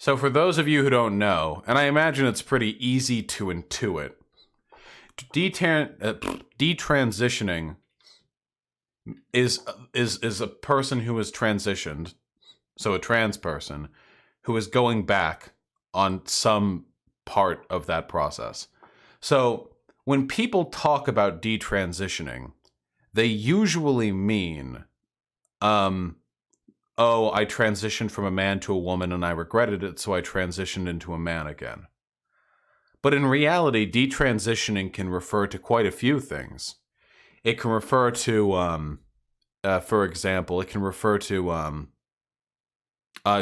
So for those of you who don't know, and I imagine it's pretty easy to intuit, detransitioning is a person who has transitioned, so a trans person, who is going back on some part of that process. So when people talk about detransitioning, they usually mean, oh, I transitioned from a man to a woman and I regretted it, so I transitioned into a man again. But in reality, detransitioning can refer to quite a few things. It can refer to, for example, it can refer to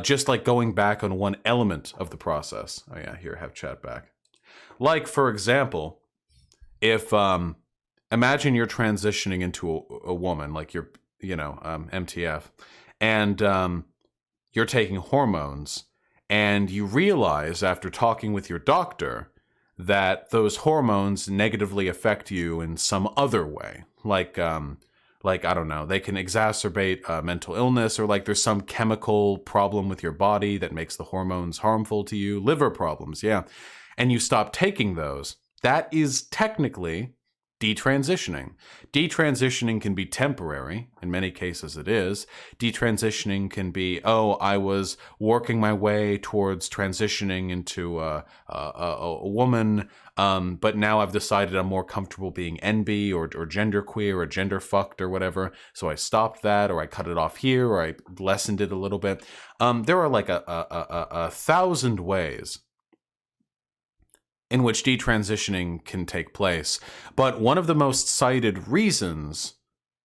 just like going back on one element of the process. Oh yeah, here, have chat back. Like, for example, if, imagine you're transitioning into a woman, like you're, MTF, and you're taking hormones, and you realize after talking with your doctor that those hormones negatively affect you in some other way. Like, I don't know, they can exacerbate mental illness, or like there's some chemical problem with your body that makes the hormones harmful to you. Liver problems, yeah. And you stop taking those. That is technically detransitioning. Detransitioning can be temporary. In many cases it is. Detransitioning can be, oh, I was working my way towards transitioning into a woman, but now I've decided I'm more comfortable being NB or genderqueer or gender fucked or whatever, so I stopped that, or I cut it off here, or I lessened it a little bit. There are like a thousand ways in which detransitioning can take place. But one of the most cited reasons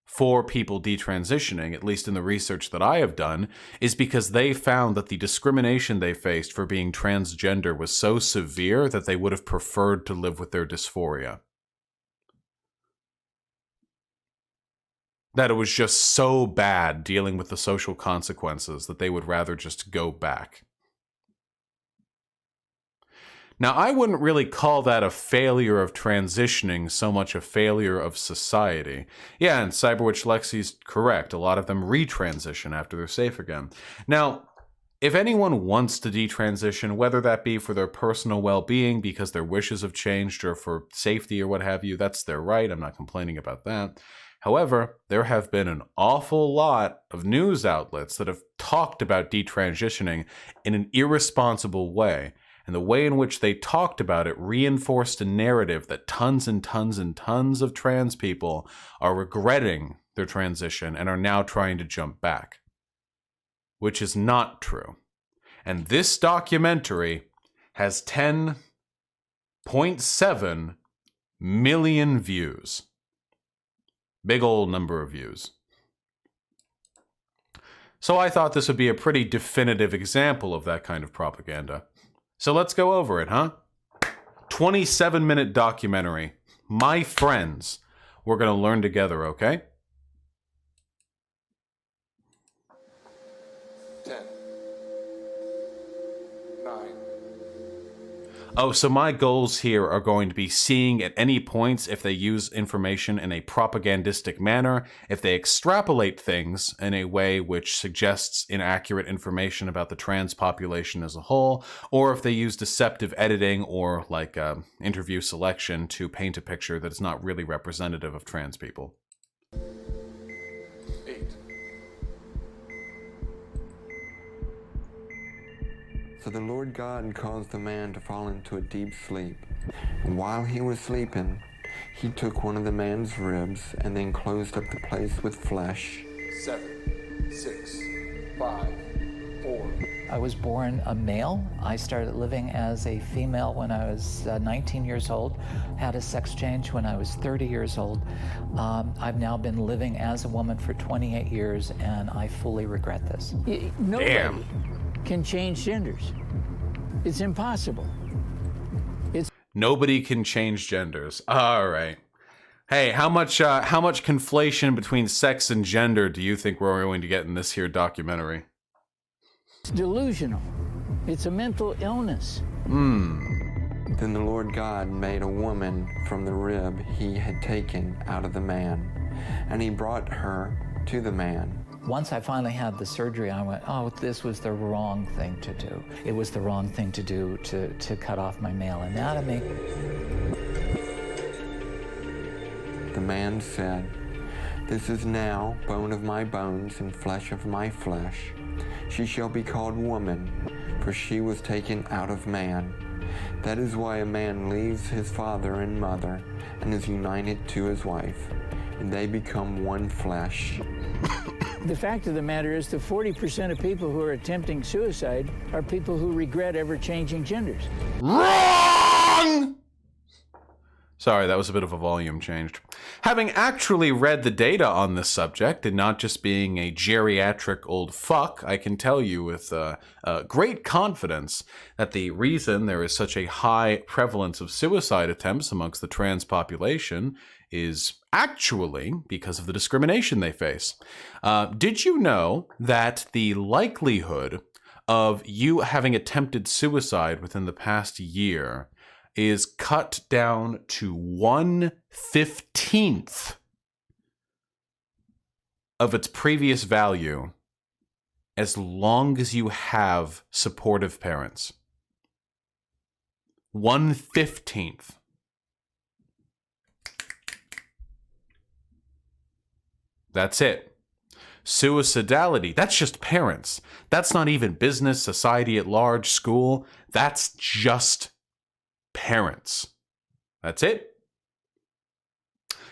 for people detransitioning, at least in the research that I have done, is because they found that the discrimination they faced for being transgender was so severe that they would have preferred to live with their dysphoria. That it was just so bad dealing with the social consequences that they would rather just go back. Now, I wouldn't really call that a failure of transitioning, so much a failure of society. Yeah, and Cyberwitch Lexi's correct. A lot of them retransition after they're safe again. Now, if anyone wants to detransition, whether that be for their personal well-being because their wishes have changed or for safety or what have you, that's their right. I'm not complaining about that. However, there have been an awful lot of news outlets that have talked about detransitioning in an irresponsible way. And the way in which they talked about it reinforced a narrative that tons and tons and tons of trans people are regretting their transition and are now trying to jump back. Which is not true. And this documentary has 10.7 million views. Big old number of views. So I thought this would be a pretty definitive example of that kind of propaganda. So let's go over it, huh? 27-minute documentary. My friends. We're going to learn together, okay? 10, 9. Oh, so my goals here are going to be seeing at any points if they use information in a propagandistic manner, if they extrapolate things in a way which suggests inaccurate information about the trans population as a whole, or if they use deceptive editing or like interview selection to paint a picture that is not really representative of trans people. 8. So the Lord God caused the man to fall into a deep sleep. And while he was sleeping, he took one of the man's ribs and then closed up the place with flesh. 7, 6, 5, 4. I was born a male. I started living as a female when I was 19 years old, had a sex change when I was 30 years old. I've now been living as a woman for 28 years, and I fully regret this. Nobody can change genders. It's impossible. Nobody can change genders. All right. Hey, how much conflation between sex and gender do you think we're going to get in this here documentary? It's delusional. It's a mental illness. Then the Lord God made a woman from the rib he had taken out of the man, and he brought her to the man. Once I finally had the surgery, I went, oh, this was the wrong thing to do. It was the wrong thing to do to cut off my male anatomy. The man said, "This is now bone of my bones and flesh of my flesh. She shall be called woman, for she was taken out of man. That is why a man leaves his father and mother and is united to his wife, and they become one flesh." The fact of the matter is that 40% of people who are attempting suicide are people who regret ever changing genders. Wrong! Sorry, that was a bit of a volume change. Having actually read the data on this subject, and not just being a geriatric old fuck, I can tell you with great confidence that the reason there is such a high prevalence of suicide attempts amongst the trans population is actually because of the discrimination they face. Did you know that the likelihood of you having attempted suicide within the past year is cut down to 1/15 of its previous value as long as you have supportive parents? 1/15. That's it. Suicidality, that's just parents. That's not even business, society at large, school. That's just parents. That's it.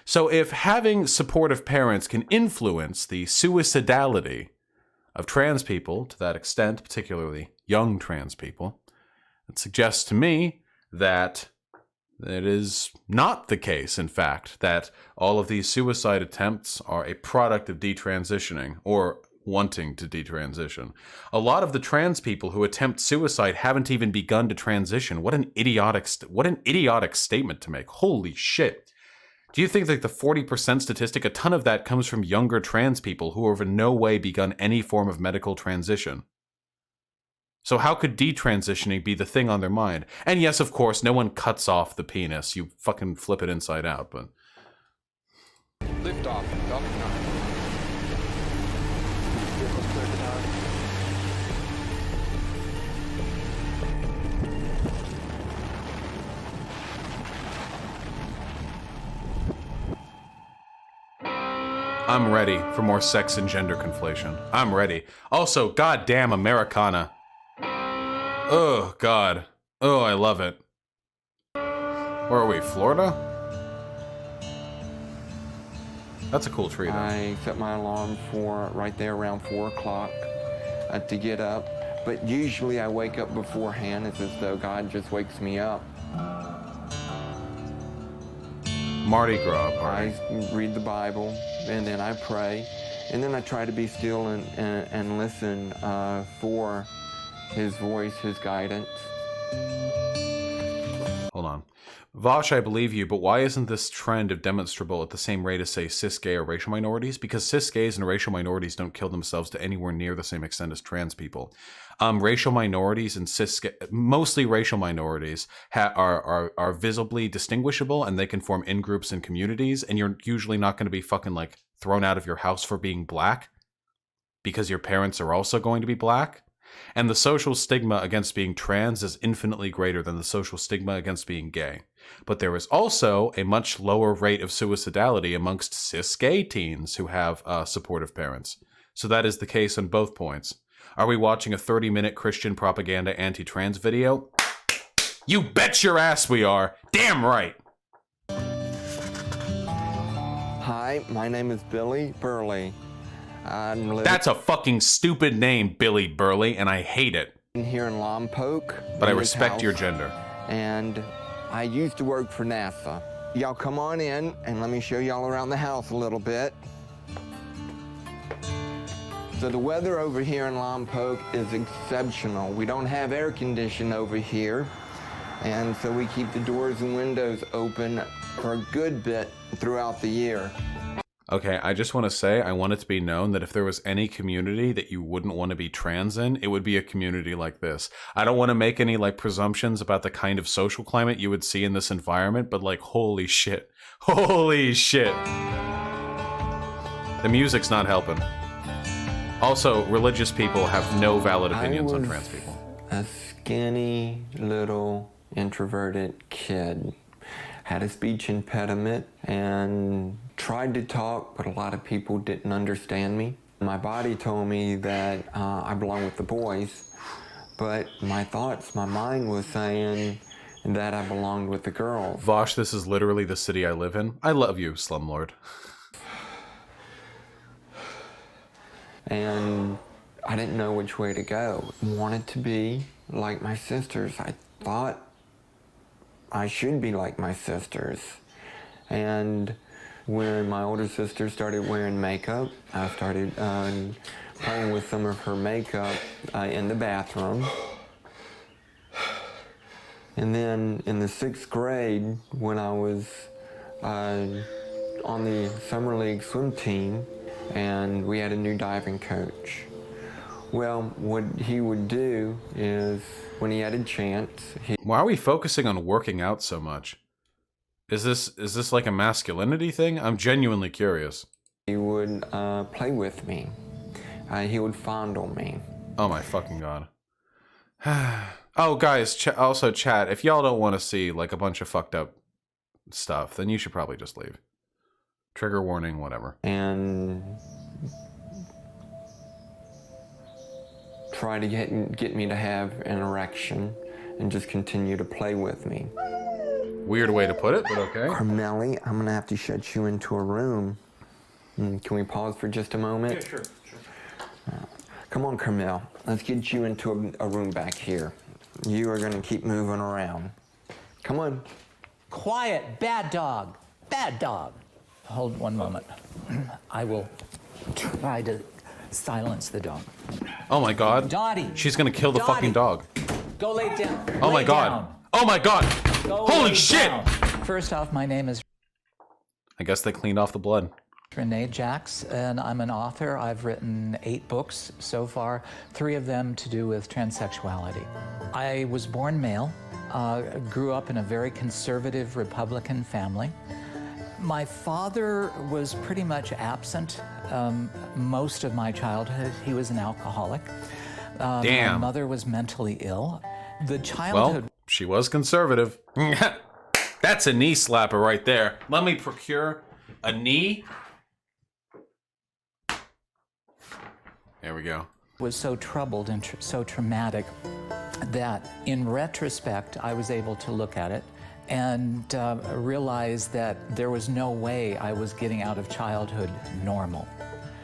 So if having supportive parents can influence the suicidality of trans people to that extent, particularly young trans people, it suggests to me that it is not the case, in fact, that all of these suicide attempts are a product of detransitioning or wanting to detransition. A lot of the trans people who attempt suicide haven't even begun to transition. What an idiotic statement to make. Holy shit. Do you think that the 40% statistic, a ton of that comes from younger trans people who have in no way begun any form of medical transition? So how could detransitioning be the thing on their mind? And yes, of course, no one cuts off the penis. You fucking flip it inside out, but... Lift off. Falcon 9. Vehicles clear to nine. I'm ready for more sex and gender conflation. I'm ready. Also, goddamn Americana. Oh, God. Oh, I love it. Where are we, Florida? That's a cool tree, though. I set my alarm for right there around 4 o'clock to get up. But usually I wake up beforehand. It's as though God just wakes me up. Mardi Gras party. I read the Bible, and then I pray. And then I try to be still and listen for His voice, His guidance. Hold on. Vash, I believe you, but why isn't this trend of demonstrable at the same rate as, say, cis gay or racial minorities? Because cis gays and racial minorities don't kill themselves to anywhere near the same extent as trans people. Racial minorities and mostly racial minorities, are visibly distinguishable, and they can form in-groups and communities, and you're usually not going to be fucking, like, thrown out of your house for being black because your parents are also going to be black. And the social stigma against being trans is infinitely greater than the social stigma against being gay. But there is also a much lower rate of suicidality amongst cis gay teens who have supportive parents. So that is the case on both points. Are we watching a 30-minute Christian propaganda anti-trans video? You bet your ass we are. Damn right. Hi, my name is Billy Burley. I'm living That's a fucking stupid name, Billy Burley, and I hate it. here in Lompoc. But I in this respect your house, gender. And I used to work for NASA. Y'all come on in and let me show y'all around the house a little bit. So the weather over here in Lompoc is exceptional. We don't have air conditioning over here. And so we keep the doors and windows open for a good bit throughout the year. Okay, I just want to say, I want it to be known that if there was any community that you wouldn't want to be trans in, it would be a community like this. I don't want to make any, like, presumptions about the kind of social climate you would see in this environment, but, like, holy shit. Holy shit. The music's not helping. Also, religious people have no valid opinions on was trans people. a skinny little introverted kid. Had a speech impediment and tried to talk, but a lot of people didn't understand me. My body told me that I belong with the boys, but my thoughts, my mind was saying that I belonged with the girls. Vash, this is literally the city I live in. I love you, slumlord. And I didn't know which way to go. Wanted to be like my sisters. I thought I should be like my sisters. And when my older sister started wearing makeup, I started playing with some of her makeup in the bathroom. And then in the 6th grade, when I was on the Summer League swim team, and we had a new diving coach. Well, what he would do is, when he had a chance, Why are we focusing on working out so much? Is this like a masculinity thing? I'm genuinely curious. he would play with me. He would fondle me. Oh my fucking god. Oh, guys, also chat, if y'all don't want to see like a bunch of fucked up stuff, then you should probably just leave. Trigger warning, whatever. And try to get me to have an erection and just continue to play with me. Weird way to put it, but okay. Carmelli, I'm gonna have to shut you into a room. Can we pause for just a moment? Yeah, sure. Come on, Carmel. Let's get you into a room back here. You are gonna keep moving around. Come on. Quiet, bad dog, bad dog. Hold one moment. I will try to silence the dog. Oh my god. Dottie. She's gonna kill the Dottie. fucking dog. Go lay down. Oh my Lay god. down. Oh my god. Go Holy lay shit! down. First off, my name is I guess they cleaned off the blood. Renee Jacks, and I'm an author. I've written 8 books so far, 3 of them to do with transsexuality. I was born male, grew up in a very conservative Republican family. My father was pretty much absent most of my childhood. He was an alcoholic. My Damn. mother was mentally ill. The childhood Well, she was conservative. That's a knee slapper right there. Let me procure a knee. There we go. was so troubled and so traumatic that in retrospect, I was able to look at it and realize that there was no way I was getting out of childhood normal.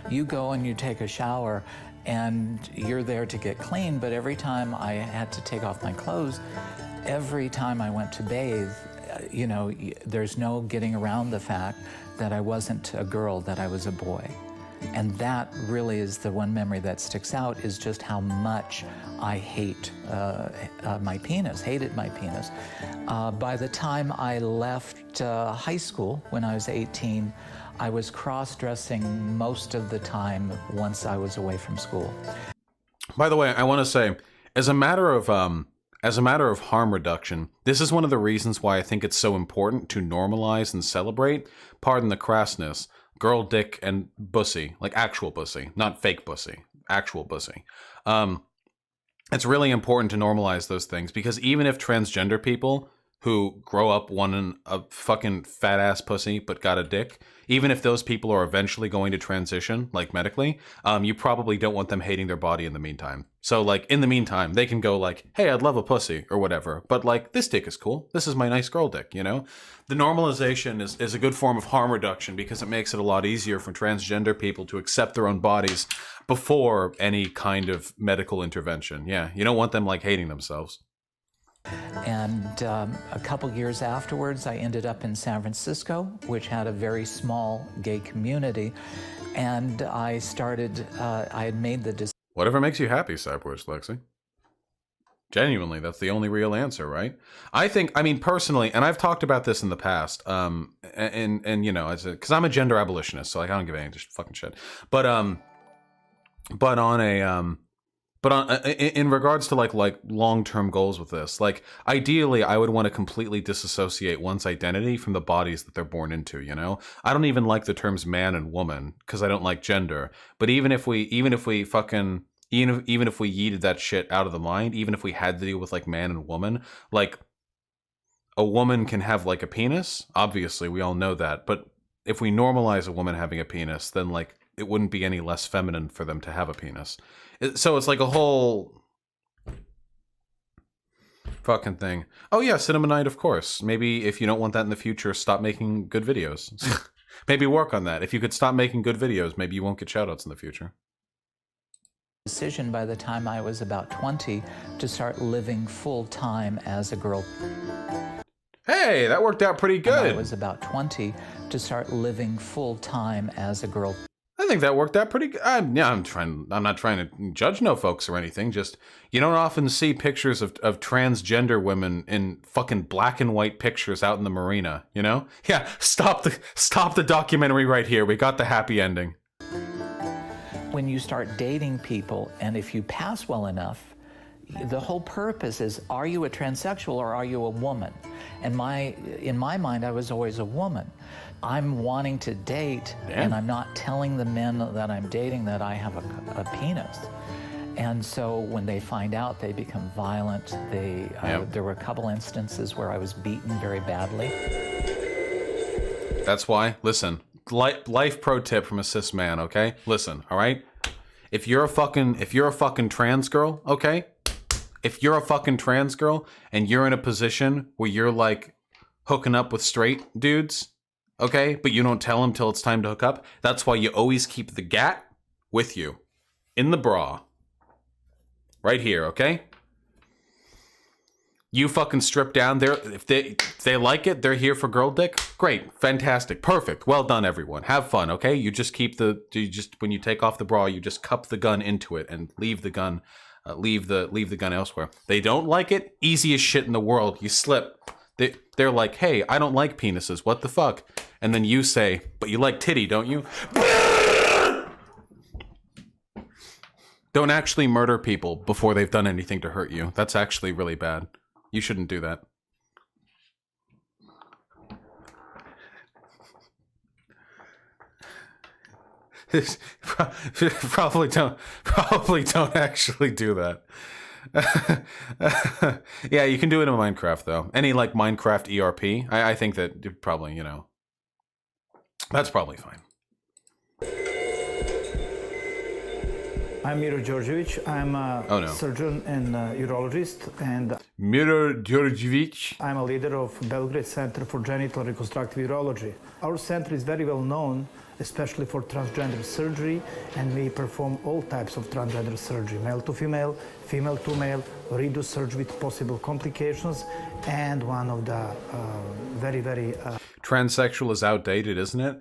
You go and you take a shower and you're there to get clean, but every time I had to take off my clothes, every time I went to bathe, you know, there's no getting around the fact that I wasn't a girl, that I was a boy. And that really is the one memory that sticks out, is just how much I hate my penis, hated my penis. By the time I left high school, when I was 18, I was cross-dressing most of the time once I was away from school. By the way, I want to say, as a matter of harm reduction, this is one of the reasons why I think it's so important to normalize and celebrate, pardon the crassness, girl dick and bussy, like actual bussy, not fake bussy, actual bussy. It's really important to normalize those things, because even if transgender people who grow up wanting a fucking fat ass pussy but got a dick, even if those people are eventually going to transition, like medically, you probably don't want them hating their body in the meantime. So like in the meantime, they can go like, hey, I'd love a pussy or whatever, but like this dick is cool. This is my nice girl dick, you know? The normalization is a good form of harm reduction, because it makes it a lot easier for transgender people to accept their own bodies before any kind of medical intervention. Yeah, you don't want them like hating themselves. And a couple years afterwards, I ended up in San Francisco, which had a very small gay community. And I started, I had made the decision. Whatever makes you happy, Cyborg Lexi. Genuinely, that's the only real answer, right? I mean, personally, and I've talked about this in the past, and you know, because I'm a gender abolitionist, so like I don't give any fucking shit. But on But in regards to like long-term goals with this, like ideally I would want to completely disassociate one's identity from the bodies that they're born into, you know? I don't even like the terms man and woman because I don't like gender. But even if we fucking even if we yeeted that shit out of the mind, even if we had to deal with like man and woman, like a woman can have like a penis, obviously we all know that, but if we normalize a woman having a penis, then like it wouldn't be any less feminine for them to have a penis. So it's like a whole fucking thing. Oh yeah, Cinema Night, of course. Maybe if you don't want that in the future, stop making good videos. Maybe work on that. If you could stop making good videos, maybe you won't get shoutouts in the future. Decision by the time I was about 20 to start living full-time as a girl. Hey, that worked out pretty good. I was about 20 to start living full-time as a girl. I think that worked out pretty good. I'm not trying to judge no folks or anything. Just, you don't often see pictures of transgender women in fucking black and white pictures out in the marina, you know? Yeah, stop the documentary right here. We got the happy ending. When you start dating people, and if you pass well enough, the whole purpose is, are you a transsexual or are you a woman? And in my mind, I was always a woman. I'm wanting to date, and I'm not telling the men that I'm dating that I have a penis. And so when they find out, they become violent. There were a couple instances where I was beaten very badly. That's why, listen, life pro tip from a cis man, okay? Listen, all right? If you're a fucking trans girl, okay? If you're a fucking trans girl and you're in a position where you're like hooking up with straight dudes, okay, but you don't tell them till it's time to hook up, that's why you always keep the gat with you in the bra. Right here, okay? You fucking strip down there. If they like it, they're here for girl dick. Great, fantastic, perfect. Well done, everyone. Have fun, okay? You just keep when you take off the bra, you just cup the gun into it and leave the gun, leave the gun elsewhere. They don't like it. Easiest shit in the world. You slip. They're like, hey, I don't like penises. What the fuck? And then you say, but you like titty, don't you? Don't actually murder people before they've done anything to hurt you. That's actually really bad. You shouldn't do that. Probably don't actually do that. Yeah, you can do it in Minecraft though. Any like Minecraft ERP, I think that you'd probably, you know, that's probably fine. I'm Miro Djordjevic. I'm a surgeon and urologist, and Miro Djordjevic. I'm a leader of Belgrade Center for Genital Reconstructive Urology. Our center is very well known, especially for transgender surgery, and we perform all types of transgender surgery, male to female, female to male, redo surgery with possible complications, and one of the very Transsexual is outdated, isn't it?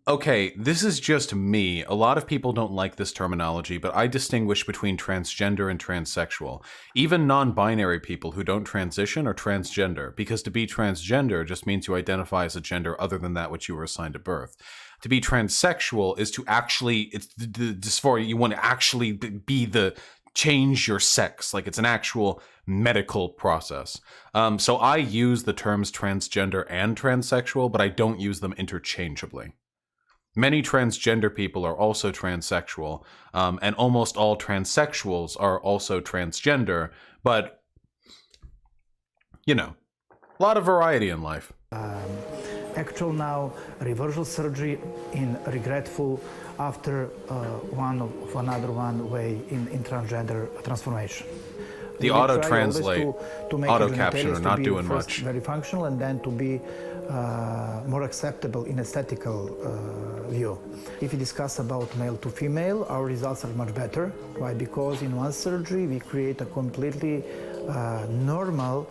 Okay, this is just me. A lot of people don't like this terminology, but I distinguish between transgender and transsexual. Even non-binary people who don't transition are transgender, because to be transgender just means you identify as a gender other than that which you were assigned at birth. To be transsexual is to actually, it's the dysphoria, you want to actually be change your sex, like it's an actual medical process. So I use the terms transgender and transsexual, but I don't use them interchangeably. Many transgender people are also transsexual, and almost all transsexuals are also transgender, but, you know, a lot of variety in life. actual now reversal surgery in regretful after one of another one way in transgender transformation. The auto translate, auto caption are not doing much. Very functional, and then to be more acceptable in aesthetical view. If you discuss about male to female, our results are much better. Why? Because in one surgery we create a completely normal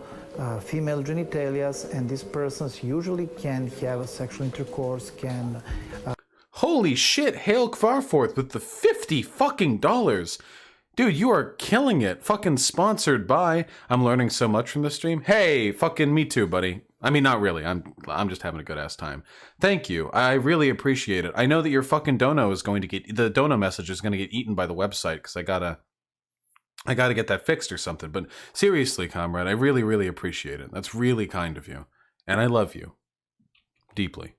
female genitalia, and these persons usually can have sexual intercourse, can... Holy shit, Hail Kvarforth with the $50 fucking dollars. Dude, you are killing it. Fucking sponsored by. I'm learning so much from this stream. Hey, fucking me too, buddy. I mean, not really. I'm just having a good ass time. Thank you. I really appreciate it. I know that your fucking dono is going to get, the dono message is going to get eaten by the website because I gotta I got to get that fixed or something. But seriously, comrade, I really, really appreciate it. That's really kind of you. And I love you deeply.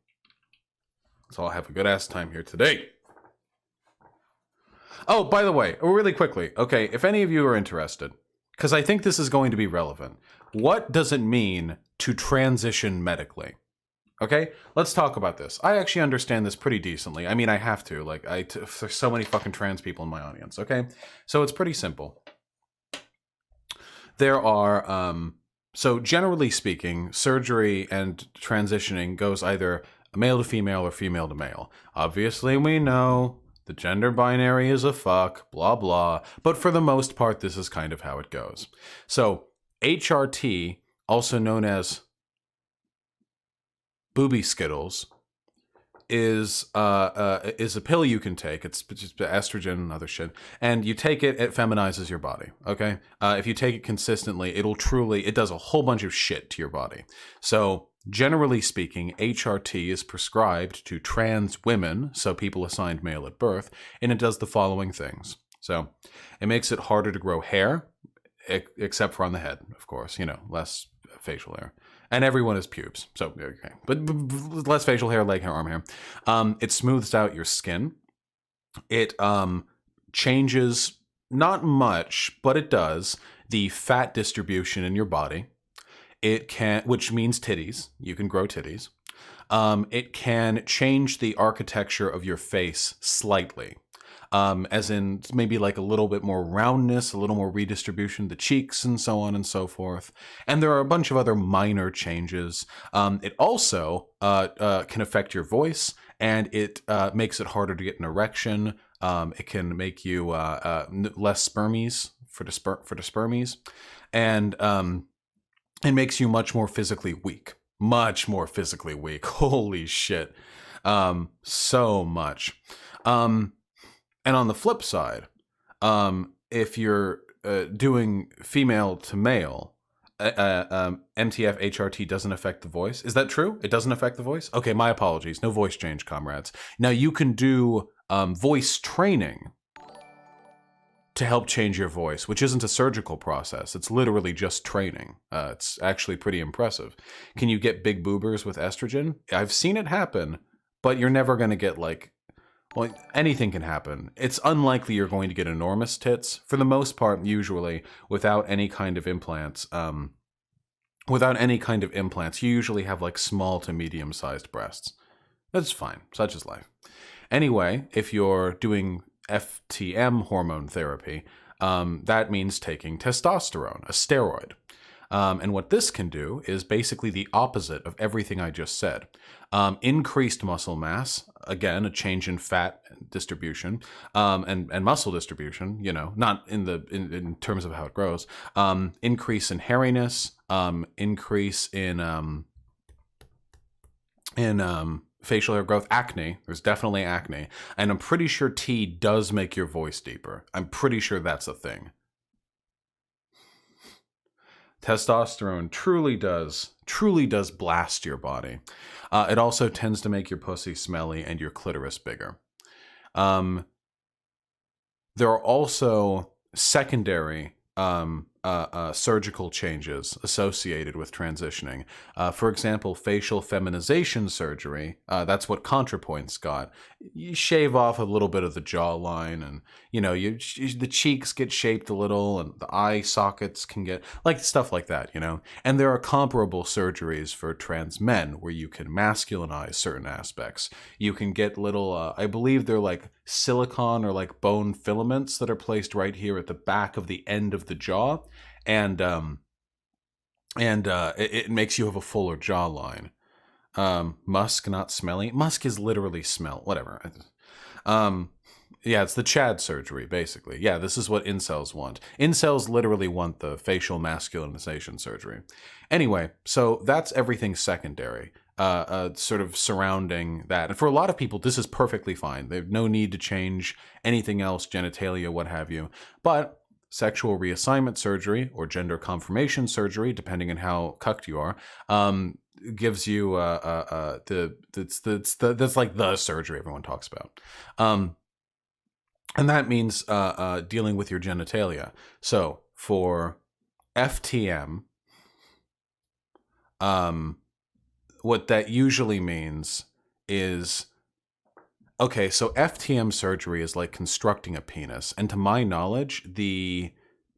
So I'll have a good ass time here today. Oh, by the way, really quickly, okay, if any of you are interested, because I think this is going to be relevant, what does it mean to transition medically? Okay, let's talk about this. I actually understand this pretty decently. I mean, I have to. Like, there's so many fucking trans people in my audience, okay? So it's pretty simple. There are, so generally speaking, surgery and transitioning goes either male to female or female to male. Obviously, we know the gender binary is a fuck, blah, blah. But for the most part, this is kind of how it goes. So HRT, also known as booby skittles, is a pill you can take. It's just estrogen and other shit, and you take it. It feminizes your body. Okay, if you take it consistently, it does a whole bunch of shit to your body. So generally speaking, HRT is prescribed to trans women, so people assigned male at birth, and it does the following things. So it makes it harder to grow hair, except for on the head, of course. You know, less facial hair. And everyone has pubes, so okay. But less facial hair, leg hair, arm hair. It smooths out your skin. It changes, not much, but it does, the fat distribution in your body. It can, which means titties. You can grow titties. It can change the architecture of your face slightly. As in maybe like a little bit more roundness, a little more redistribution, the cheeks and so on and so forth. And there are a bunch of other minor changes. It also can affect your voice, and it makes it harder to get an erection. It can make you less spermies for the spermies, and it makes you much more physically weak. Much more physically weak. Holy shit. So much. And on the flip side, if you're doing female to male, MTF HRT doesn't affect the voice. Is that true? It doesn't affect the voice? Okay, my apologies. No voice change, comrades. Now, you can do voice training to help change your voice, which isn't a surgical process. It's literally just training. It's actually pretty impressive. Can you get big boobers with estrogen? I've seen it happen, but you're never going to get like... Well, anything can happen. It's unlikely you're going to get enormous tits, for the most part, usually, without any kind of implants. You usually have like small to medium-sized breasts. That's fine. Such is life. Anyway, if you're doing FTM hormone therapy, that means taking testosterone, a steroid. And what this can do is basically the opposite of everything I just said. Increased muscle mass, again, a change in fat distribution, and muscle distribution, you know, not in terms of how it grows. Increase in hairiness, increase in facial hair growth, acne. There's definitely acne. And I'm pretty sure tea does make your voice deeper. I'm pretty sure that's a thing. Testosterone truly does blast your body. It also tends to make your pussy smelly and your clitoris bigger. There are also secondary surgical changes associated with transitioning. For example, facial feminization surgery, that's what ContraPoints got. You shave off a little bit of the jawline, and the cheeks get shaped a little, and the eye sockets can get like stuff like that, And there are comparable surgeries for trans men where you can masculinize certain aspects. You can get little, I believe they're like silicone or like bone filaments that are placed right here at the back of the end of the jaw, and it makes you have a fuller jawline. Musk, not smelly. Musk is literally smell. Whatever. Yeah, it's the Chad surgery, basically. Yeah, this is what incels want. Incels literally want the facial masculinization surgery. Anyway, so that's everything secondary, sort of surrounding that. And for a lot of people, this is perfectly fine. They have no need to change anything else, genitalia, what have you. But sexual reassignment surgery or gender confirmation surgery, depending on how cucked you are, gives you that's like the surgery everyone talks about. And that means dealing with your genitalia. So for FTM, what that usually means is, okay, so FTM surgery is like constructing a penis. And to my knowledge, the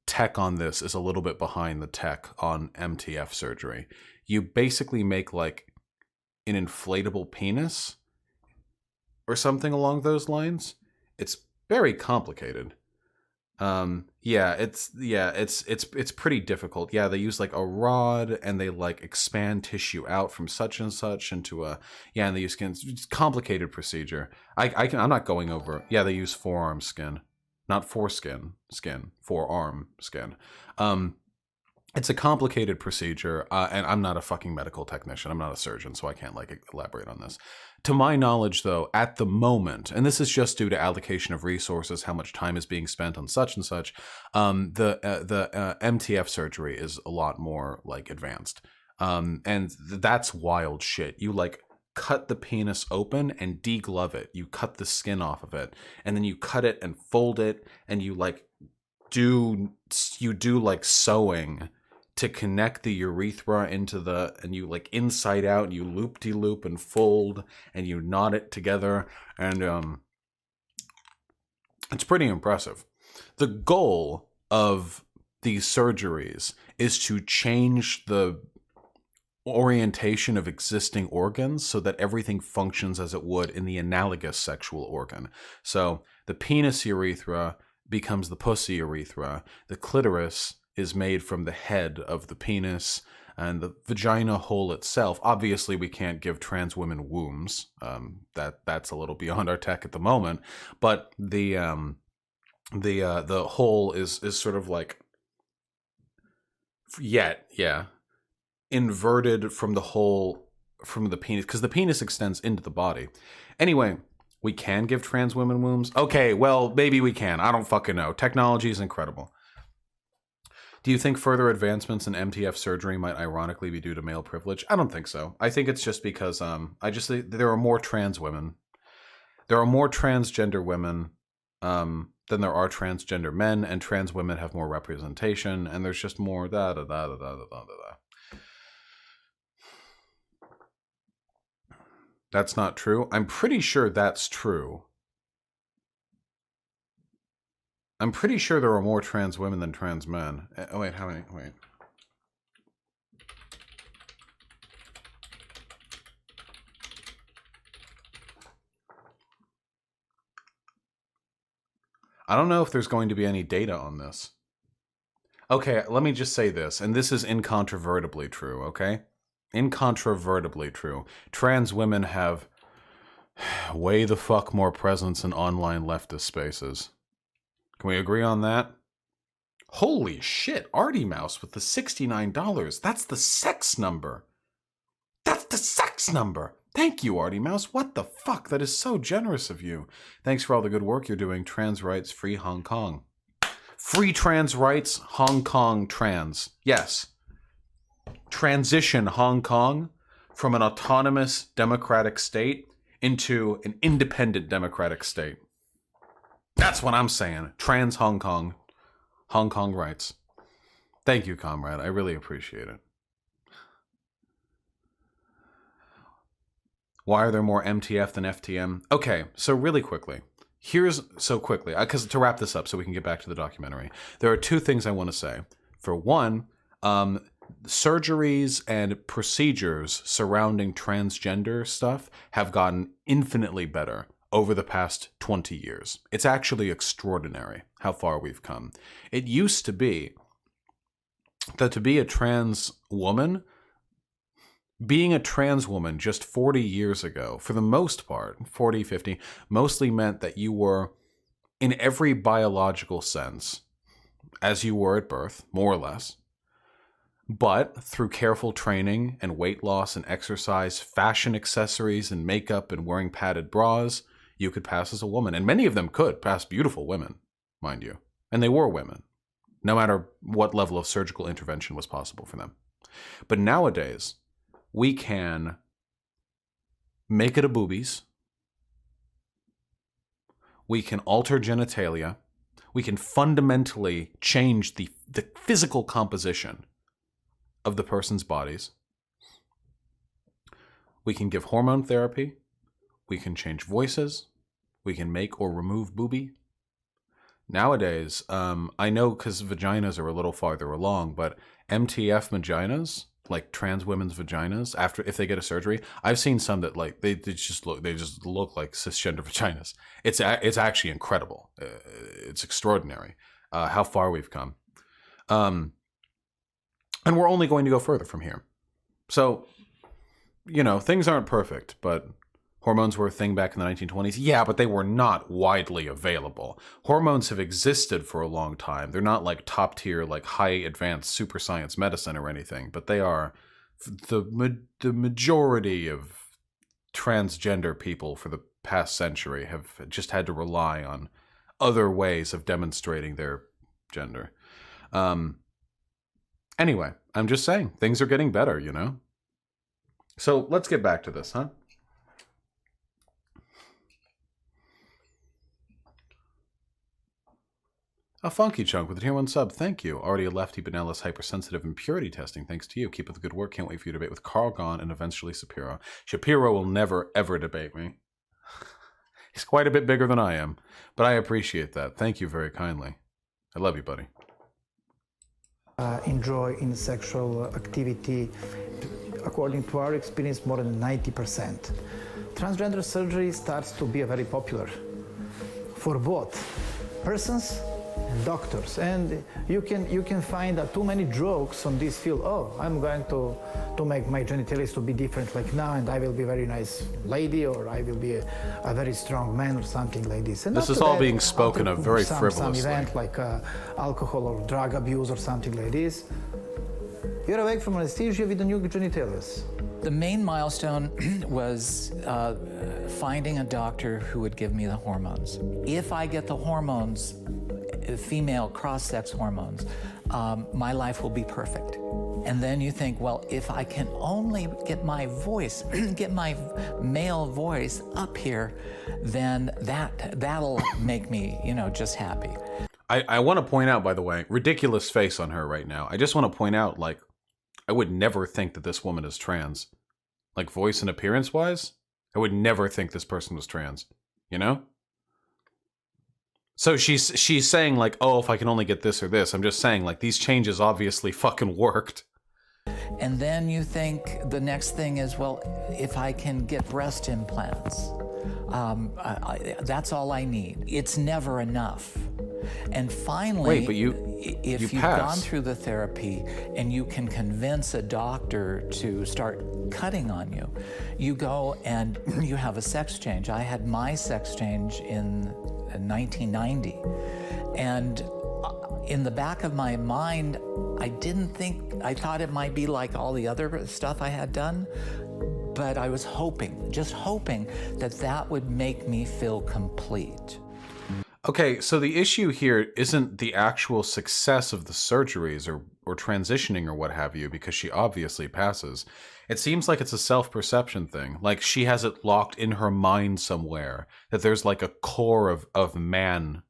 tech on this is a little bit behind the tech on MTF surgery. You basically make like an inflatable penis or something along those lines. It's very complicated. It's pretty difficult. Yeah, they use like a rod and they like expand tissue out from such and such into a, yeah, and they use skin. It's a complicated procedure. I'm not going over. Yeah, they use forearm skin, not foreskin skin, forearm skin. It's a complicated procedure, and I'm not a fucking medical technician. I'm not a surgeon, so I can't like elaborate on this. To my knowledge, though, at the moment, and this is just due to allocation of resources, how much time is being spent on such and such, the MTF surgery is a lot more like advanced, and that's wild shit. You like cut the penis open and deglove it. You cut the skin off of it, and then you cut it and fold it, and you like do like sewing to connect the urethra into the, and you like inside out, and you loop-de-loop and fold, and you knot it together, and it's pretty impressive. The goal of these surgeries is to change the orientation of existing organs so that everything functions as it would in the analogous sexual organ. So the penis urethra becomes the pussy urethra. The clitoris is made from the head of the penis, and the vagina hole itself. Obviously, we can't give trans women wombs. That's a little beyond our tech at the moment. But the hole is sort of like inverted from the hole from the penis, because the penis extends into the body. Anyway, we can give trans women wombs. Okay, well, maybe we can. I don't fucking know. Technology is incredible. Do you think further advancements in MTF surgery might ironically be due to male privilege? I don't think so. I think it's just because I just think there are more trans women. There are more transgender women than there are transgender men, and trans women have more representation, and there's just more da da da da da da da da. That's not true. I'm pretty sure that's true. I'm pretty sure there are more trans women than trans men. Oh, wait, how many? Wait. I don't know if there's going to be any data on this. Okay, let me just say this, and this is incontrovertibly true, okay? Incontrovertibly true. Trans women have way the fuck more presence in online leftist spaces. Can we agree on that? Holy shit, Artie Mouse with the $69. That's the sex number. That's the sex number. Thank you, Artie Mouse. What the fuck? That is so generous of you. Thanks for all the good work you're doing. Trans rights, free Hong Kong. Free trans rights, Hong Kong trans. Yes. Transition Hong Kong from an autonomous democratic state into an independent democratic state. That's what I'm saying. Trans Hong Kong. Hong Kong rights. Thank you, comrade. I really appreciate it. Why are there more MTF than FTM? Okay, so really quickly. Because to wrap this up so we can get back to the documentary, there are two things I want to say. For one, surgeries and procedures surrounding transgender stuff have gotten infinitely better over the past 20 years. It's actually extraordinary how far we've come. It used to be that to be a trans woman, being a trans woman just 40 years ago, for the most part, 40, 50, mostly meant that you were, in every biological sense, as you were at birth, more or less, but through careful training and weight loss and exercise, fashion accessories and makeup and wearing padded bras, you could pass as a woman. And many of them could pass, beautiful women, mind you. And they were women, no matter what level of surgical intervention was possible for them. But nowadays, we can make it a boobies. we can alter genitalia, we can fundamentally change the physical composition of the person's bodies. We can give hormone therapy, we can change voices, we can make or remove boobie. Nowadays, I know because vaginas are a little farther along, but MTF vaginas, like trans women's vaginas, if they get a surgery, I've seen some that like they just look like cisgender vaginas. It's actually incredible. It's extraordinary how far we've come, and we're only going to go further from here. So, you know, things aren't perfect, but hormones were a thing back in the 1920s. Yeah, but they were not widely available. Hormones have existed for a long time. They're not like top tier, like high advanced super science medicine or anything, but they are the majority of transgender people for the past century have just had to rely on other ways of demonstrating their gender. Anyway, I'm just saying things are getting better, you know? So let's get back to this, huh? A funky chunk with a tier 1 sub. Thank you. Already a lefty, but now less hypersensitive in purity testing. Thanks to you. Keep up the good work. Can't wait for you to debate with Carl Gahn and eventually Shapiro. Shapiro will never, ever debate me. He's quite a bit bigger than I am, but I appreciate that. Thank you very kindly. I love you, buddy. Enjoy in sexual activity, according to our experience, more than 90%. Transgender surgery starts to be very popular for both persons and doctors, and you can find too many jokes on this field. Oh, I'm going to make my genitalia to be different like now, and I will be a very nice lady, or I will be a very strong man, or something like this. And this is all being spoken of very frivolously. Some event like alcohol or drug abuse or something like this. You're awake from anesthesia with the new genitalia. The main milestone was finding a doctor who would give me the hormones. If I get the hormones, female cross-sex hormones, my life will be perfect. And then you think, well, if I can only get my voice, get my male voice up here, then that'll make me, you know, just happy. I want to point out, by the way, ridiculous face on her right now. I just want to point out, like, I would never think that this woman is trans. Like, voice and appearance-wise, I would never think this person was trans. You know? So she's saying, like, oh, if I can only get this or this. I'm just saying, like, these changes obviously fucking worked. And then you think the next thing is, well, if I can get breast implants, that's all I need. It's never enough. And finally, wait, but if you've gone through the therapy and you can convince a doctor to start cutting on you, you go and you have a sex change. I had my sex change in 1990. And in the back of my mind, I thought it might be like all the other stuff I had done, but I was just hoping that would make me feel complete. Okay, so the issue here isn't the actual success of the surgeries or transitioning or what have you, because she obviously passes. It seems like it's a self-perception thing. Like she has it locked in her mind somewhere that there's like a core of manness,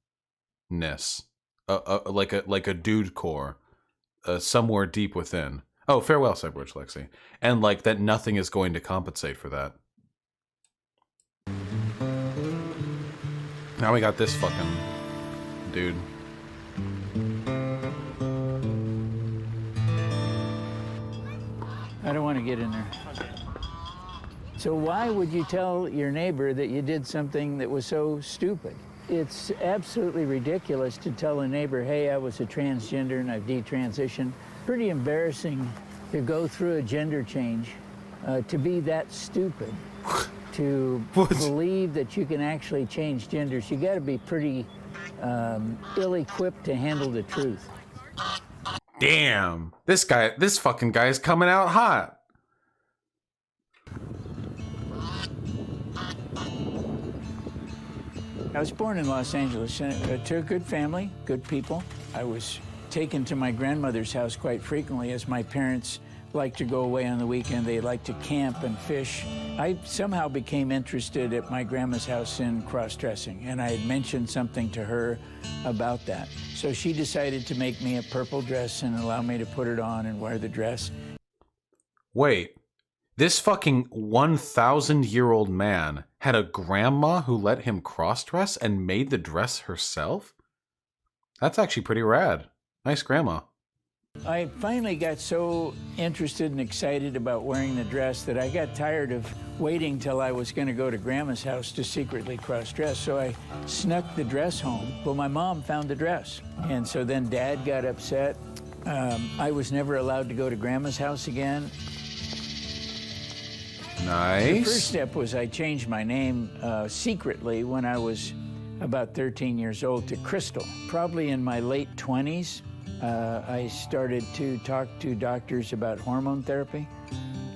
like a dude core, somewhere deep within. Oh, farewell, Cyborg Lexi. And like that nothing is going to compensate for that. Now we got this fucking dude. I don't want to get in there. So why would you tell your neighbor that you did something that was so stupid? It's absolutely ridiculous to tell a neighbor, hey, I was a transgender and I've detransitioned. Pretty embarrassing to go through a gender change, to be that stupid. To believe that you can actually change genders, you got to be pretty ill-equipped to handle the truth. Damn, this fucking guy is coming out hot. I was born in Los Angeles to a good family, good people. I was taken to my grandmother's house quite frequently as my parents like to go away on the weekend. They like to camp and fish. I somehow became interested at my grandma's house in cross-dressing, and I had mentioned something to her about that. So she decided to make me a purple dress and allow me to put it on and wear the dress. Wait, this fucking 1,000-year-old man had a grandma who let him cross-dress and made the dress herself? That's actually pretty rad. Nice grandma. I finally got so interested and excited about wearing the dress that I got tired of waiting till I was going to go to Grandma's house to secretly cross-dress. So I snuck the dress home. Well, my mom found the dress. And so then Dad got upset. I was never allowed to go to Grandma's house again. Nice. The first step was I changed my name secretly when I was about 13 years old to Crystal. Probably in my late 20s. I started to talk to doctors about hormone therapy,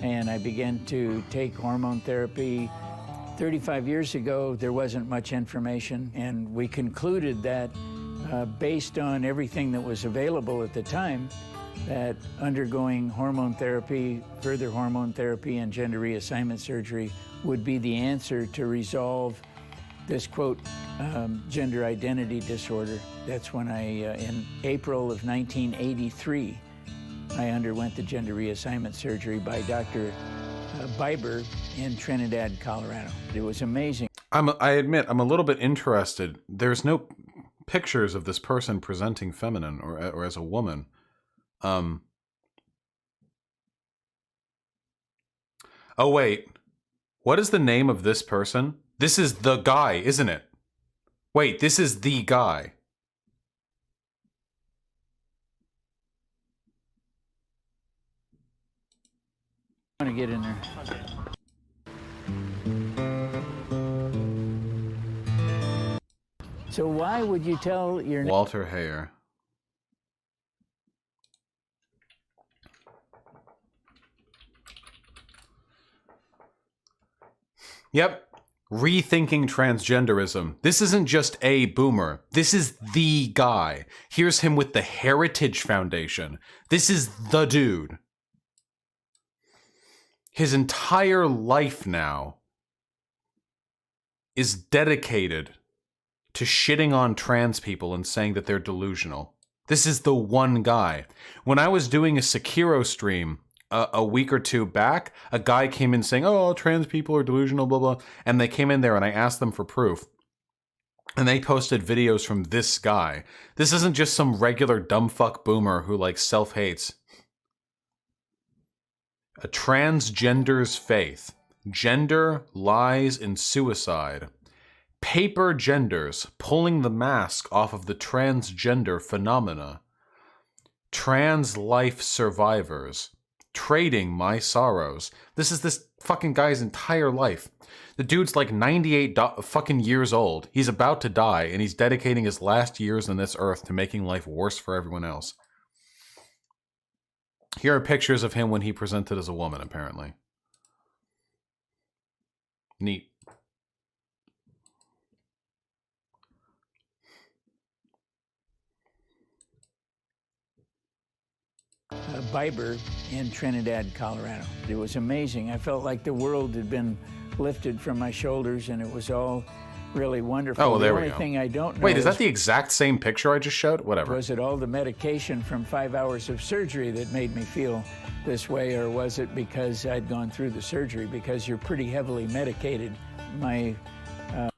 and I began to take hormone therapy. 35 years ago, there wasn't much information, and we concluded that based on everything that was available at the time, that undergoing hormone therapy, further hormone therapy, and gender reassignment surgery would be the answer to resolve this, quote, gender identity disorder. That's when in April of 1983, I underwent the gender reassignment surgery by Dr. Biber in Trinidad, Colorado. It was amazing. I admit, I'm a little bit interested. There's no pictures of this person presenting feminine or as a woman. Oh, wait. What is the name of this person? This is the guy, isn't it? Wait, this is the guy. I want to get in there. So why would you tell your Walter Hayer. Yep. Rethinking transgenderism. This isn't just a boomer. This is the guy. Here's him with the Heritage Foundation. This is the dude. His entire life now is dedicated to shitting on trans people and saying that they're delusional. This is the one guy. When I was doing a Sekiro stream a week or two back, a guy came in saying, oh, trans people are delusional, blah, blah. And they came in there and I asked them for proof. And they posted videos from this guy. This isn't just some regular dumbfuck boomer who like self-hates. A transgender's faith. Gender, lies, and suicide. Paper genders, pulling the mask off of the transgender phenomena. Trans life survivors. Trading my sorrows. This is this fucking guy's entire life. The dude's like 98 fucking years old. He's about to die, and he's dedicating his last years on this earth to making life worse for everyone else. Here are pictures of him when he presented as a woman, apparently. Neat. Biber in Trinidad, Colorado. It was amazing. I felt like the world had been lifted from my shoulders, and it was all really wonderful. Oh, well, there we go. The only thing I don't know Wait, is that the exact same picture I just showed? Whatever. Was it all the medication from 5 hours of surgery that made me feel this way, or was it because I'd gone through the surgery? Because you're pretty heavily medicated.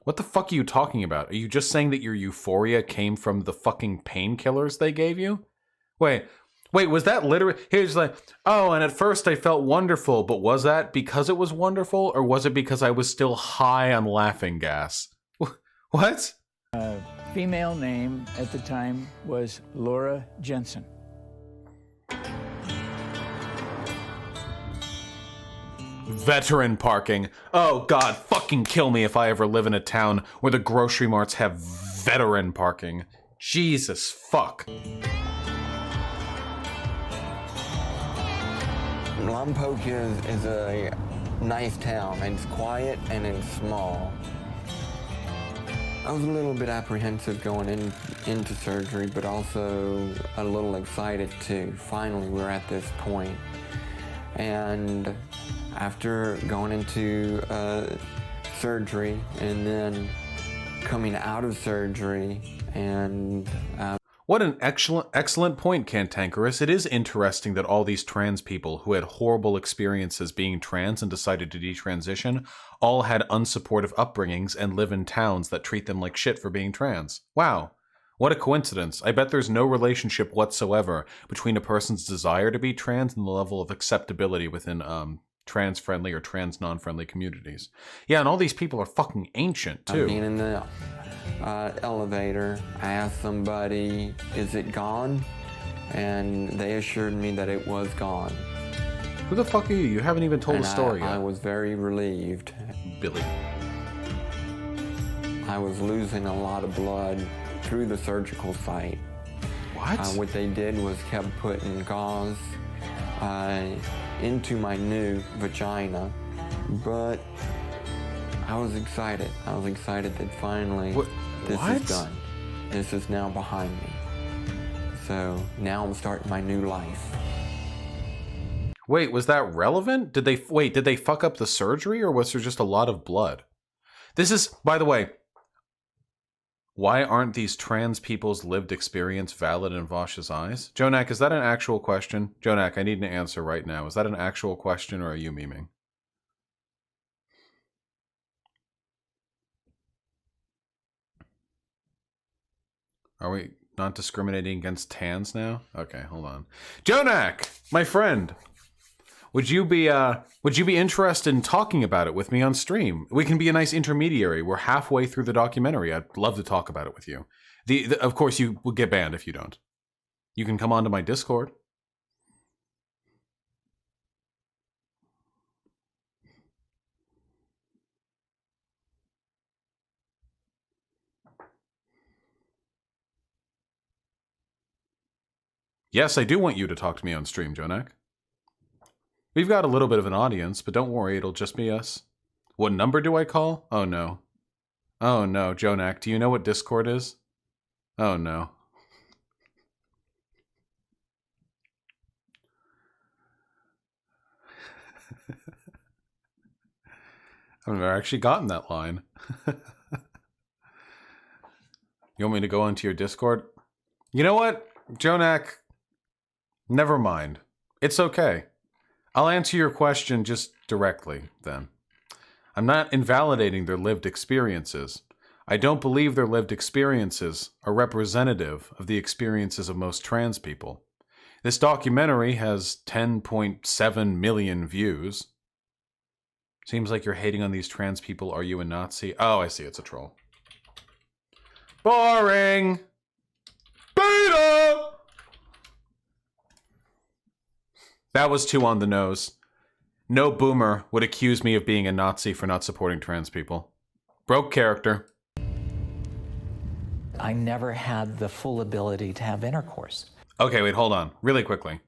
What the fuck are you talking about? Are you just saying that your euphoria came from the fucking painkillers they gave you? Wait, was that literally... Here's like, oh, and at first I felt wonderful, but was that because it was wonderful, or was it because I was still high on laughing gas? What? Female name at the time was Laura Jensen. Veteran parking. Oh god, fucking kill me if I ever live in a town where the grocery marts have veteran parking. Jesus fuck. Lompoc is a nice town. It's quiet and it's small. I was a little bit apprehensive going into surgery, but also a little excited too. Finally, we're at this point. And after going into surgery and then coming out of surgery and What an excellent point, Cantankerous. It is interesting that all these trans people who had horrible experiences being trans and decided to detransition all had unsupportive upbringings and live in towns that treat them like shit for being trans. Wow. What a coincidence. I bet there's no relationship whatsoever between a person's desire to be trans and the level of acceptability within trans-friendly or trans-non-friendly communities. Yeah, and all these people are fucking ancient, too. being in the elevator, I asked somebody, is it gone? And they assured me that it was gone. Who the fuck are you? You haven't even told And a story I yet. was very relieved. Billy. I was losing a lot of blood through the surgical site. What? What they did was kept putting gauze into my new vagina, but I was excited. I was excited that finally this What? is done. This is now behind me. So now I'm starting my new life. Wait, was that relevant? Did they fuck up the surgery, or was there just a lot of blood? This is, by the way, why aren't these trans people's lived experience valid in Vash's eyes? Jonak, is that an actual question? Jonak, I need an answer right now. Is that an actual question, or are you memeing? Are we not discriminating against tans now? Okay, hold on. Jonak, my friend, would you be interested in talking about it with me on stream? We can be a nice intermediary. We're halfway through the documentary. I'd love to talk about it with you. Of course, you will get banned if you don't. You can come onto my Discord. Yes, I do want you to talk to me on stream, Jonak. We've got a little bit of an audience, but don't worry, it'll just be us. What number do I call? Oh no. Oh no, Jonak, do you know what Discord is? Oh no. I've never actually gotten that line. You want me to go into your Discord? You know what, Jonak? Never mind. It's okay. I'll answer your question just directly, then. I'm not invalidating their lived experiences. I don't believe their lived experiences are representative of the experiences of most trans people. This documentary has 10.7 million views. Seems like you're hating on these trans people. Are you a Nazi? Oh, I see. It's a troll. Boring! Beta! That was too on the nose. No boomer would accuse me of being a Nazi for not supporting trans people. Broke character. I never had the full ability to have intercourse. Okay, wait, hold on. Really quickly.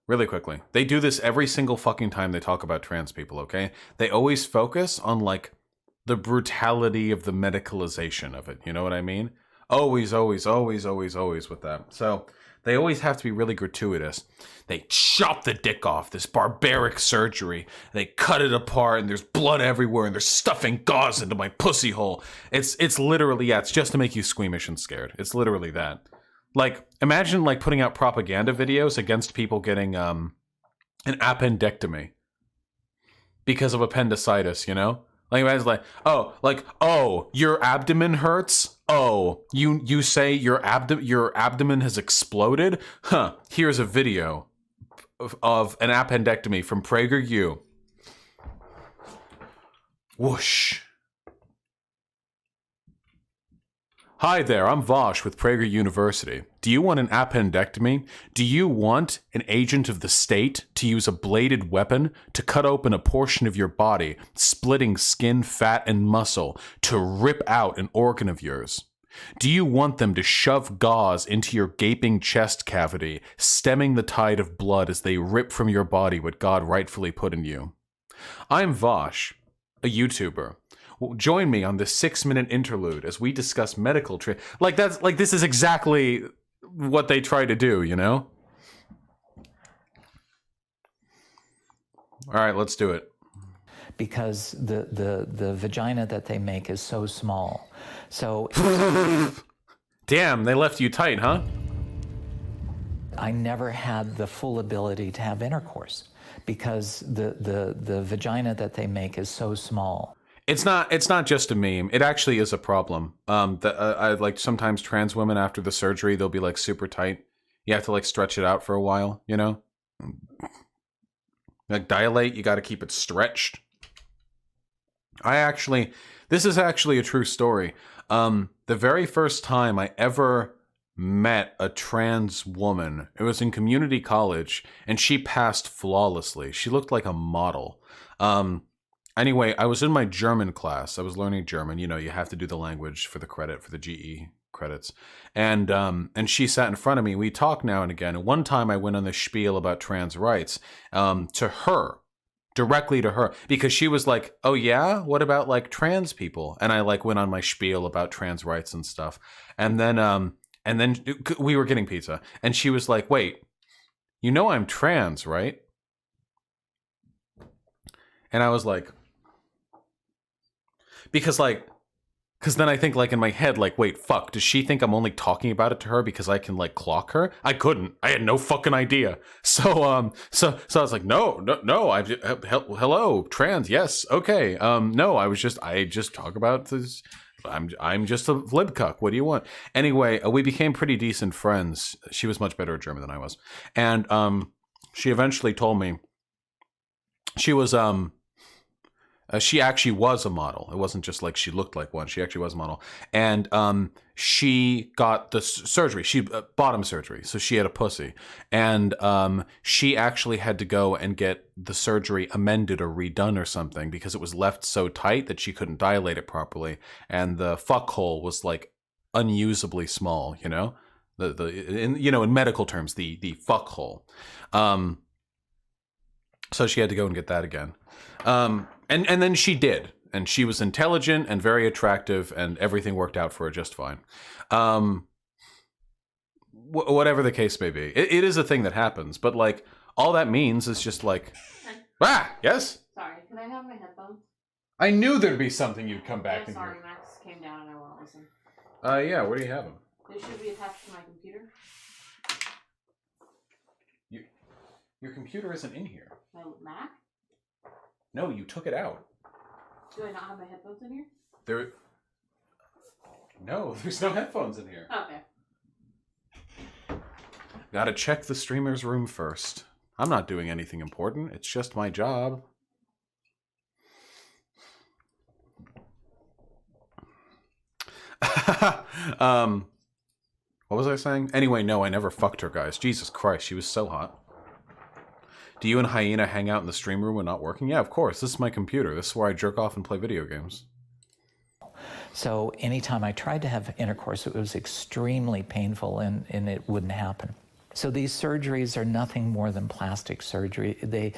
Really quickly. They do this every single fucking time they talk about trans people, okay? They always focus on, like, the brutality of the medicalization of it. You know what I mean? Always, always, always, always, always with that. So they always have to be really gratuitous. They chop the dick off, this barbaric surgery. They cut it apart, and there's blood everywhere, and they're stuffing gauze into my pussy hole. It's literally, yeah, it's just to make you squeamish and scared. It's literally that. Like, imagine, like, putting out propaganda videos against people getting an appendectomy because of appendicitis, you know? Like, imagine, oh, your abdomen hurts? Oh, you say your abdomen has exploded? Huh, here's a video of an appendectomy from PragerU. Whoosh. Hi there, I'm Vash with Prager University. Do you want an appendectomy? Do you want an agent of the state to use a bladed weapon to cut open a portion of your body, splitting skin, fat, and muscle, to rip out an organ of yours? Do you want them to shove gauze into your gaping chest cavity, stemming the tide of blood as they rip from your body what God rightfully put in you? I'm Vash, a YouTuber. Join me on this 6-minute interlude as we discuss medical this is exactly what they try to do, you know? All right, let's do it. because the vagina that they make is so small. So Damn, they left you tight, huh? I never had the full ability to have intercourse because the vagina that they make is so small. It's not just a meme. It actually is a problem. I like sometimes trans women after the surgery, they'll be like super tight. You have to like stretch it out for a while, you know? Like dilate, you got to keep it stretched. This is actually a true story. The very first time I ever met a trans woman, it was in community college, and she passed flawlessly. She looked like a model. Anyway, I was in my German class. I was learning German. You know, you have to do the language for the credit, for the GE credits. And she sat in front of me. We talked now and again. And one time I went on this spiel about trans rights to her, directly to her, because she was like, oh yeah, what about like trans people? And I like went on my spiel about trans rights and stuff. And then we were getting pizza. And she was like, wait, you know I'm trans, right? And I was like, because then I think like in my head, like, wait, fuck, does she think I'm only talking about it to her because I can like clock her? I couldn't. I had no fucking idea. So I was like, no. Hello, trans. Yes. Okay. No, I just talk about this. I'm just a libcuck. What do you want? Anyway, we became pretty decent friends. She was much better at German than I was. And, she eventually told me she was, she actually was a model. It wasn't just like she looked like one. She actually was a model. And she got the surgery. She bottom surgery. So she had a pussy. And she actually had to go and get the surgery amended or redone or something because it was left so tight that she couldn't dilate it properly. And the fuck hole was like unusably small, you know? In medical terms, the fuck hole. So she had to go and get that again. And then she did. And she was intelligent and very attractive, and everything worked out for her just fine. Whatever the case may be. It is a thing that happens, but like, all that means is just like, yes? Sorry, can I have my headphones? I knew there'd be something you'd come back Yeah, in sorry, here. Max came down and I won't listen. Yeah, where do you have them? They should be attached to my computer. Your computer isn't in here. My Mac? No, you took it out. Do I not have my headphones in here? No, there's no headphones in here. Okay. Gotta check the streamer's room first. I'm not doing anything important. It's just my job. What was I saying? Anyway, no, I never fucked her, guys. Jesus Christ, she was so hot. Do you and Hyena hang out in the stream room when not working? Yeah, of course. This is my computer. This is where I jerk off and play video games. So anytime I tried to have intercourse, it was extremely painful and it wouldn't happen. So these surgeries are nothing more than plastic surgery.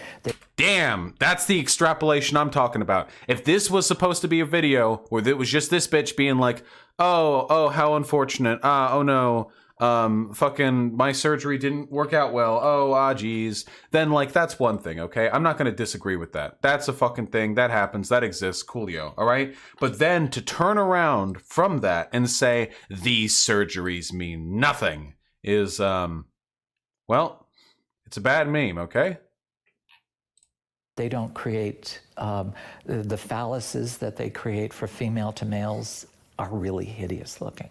Damn, that's the extrapolation I'm talking about. If this was supposed to be a video where it was just this bitch being like, oh, how unfortunate. Oh no. Fucking my surgery didn't work out well. Geez. Then like, that's one thing, okay? I'm not going to disagree with that. That's a fucking thing. That happens. That exists. Coolio. All right. But then to turn around from that and say these surgeries mean nothing is, well, it's a bad meme, okay? They don't create, the phalluses that they create for female to males are really hideous looking.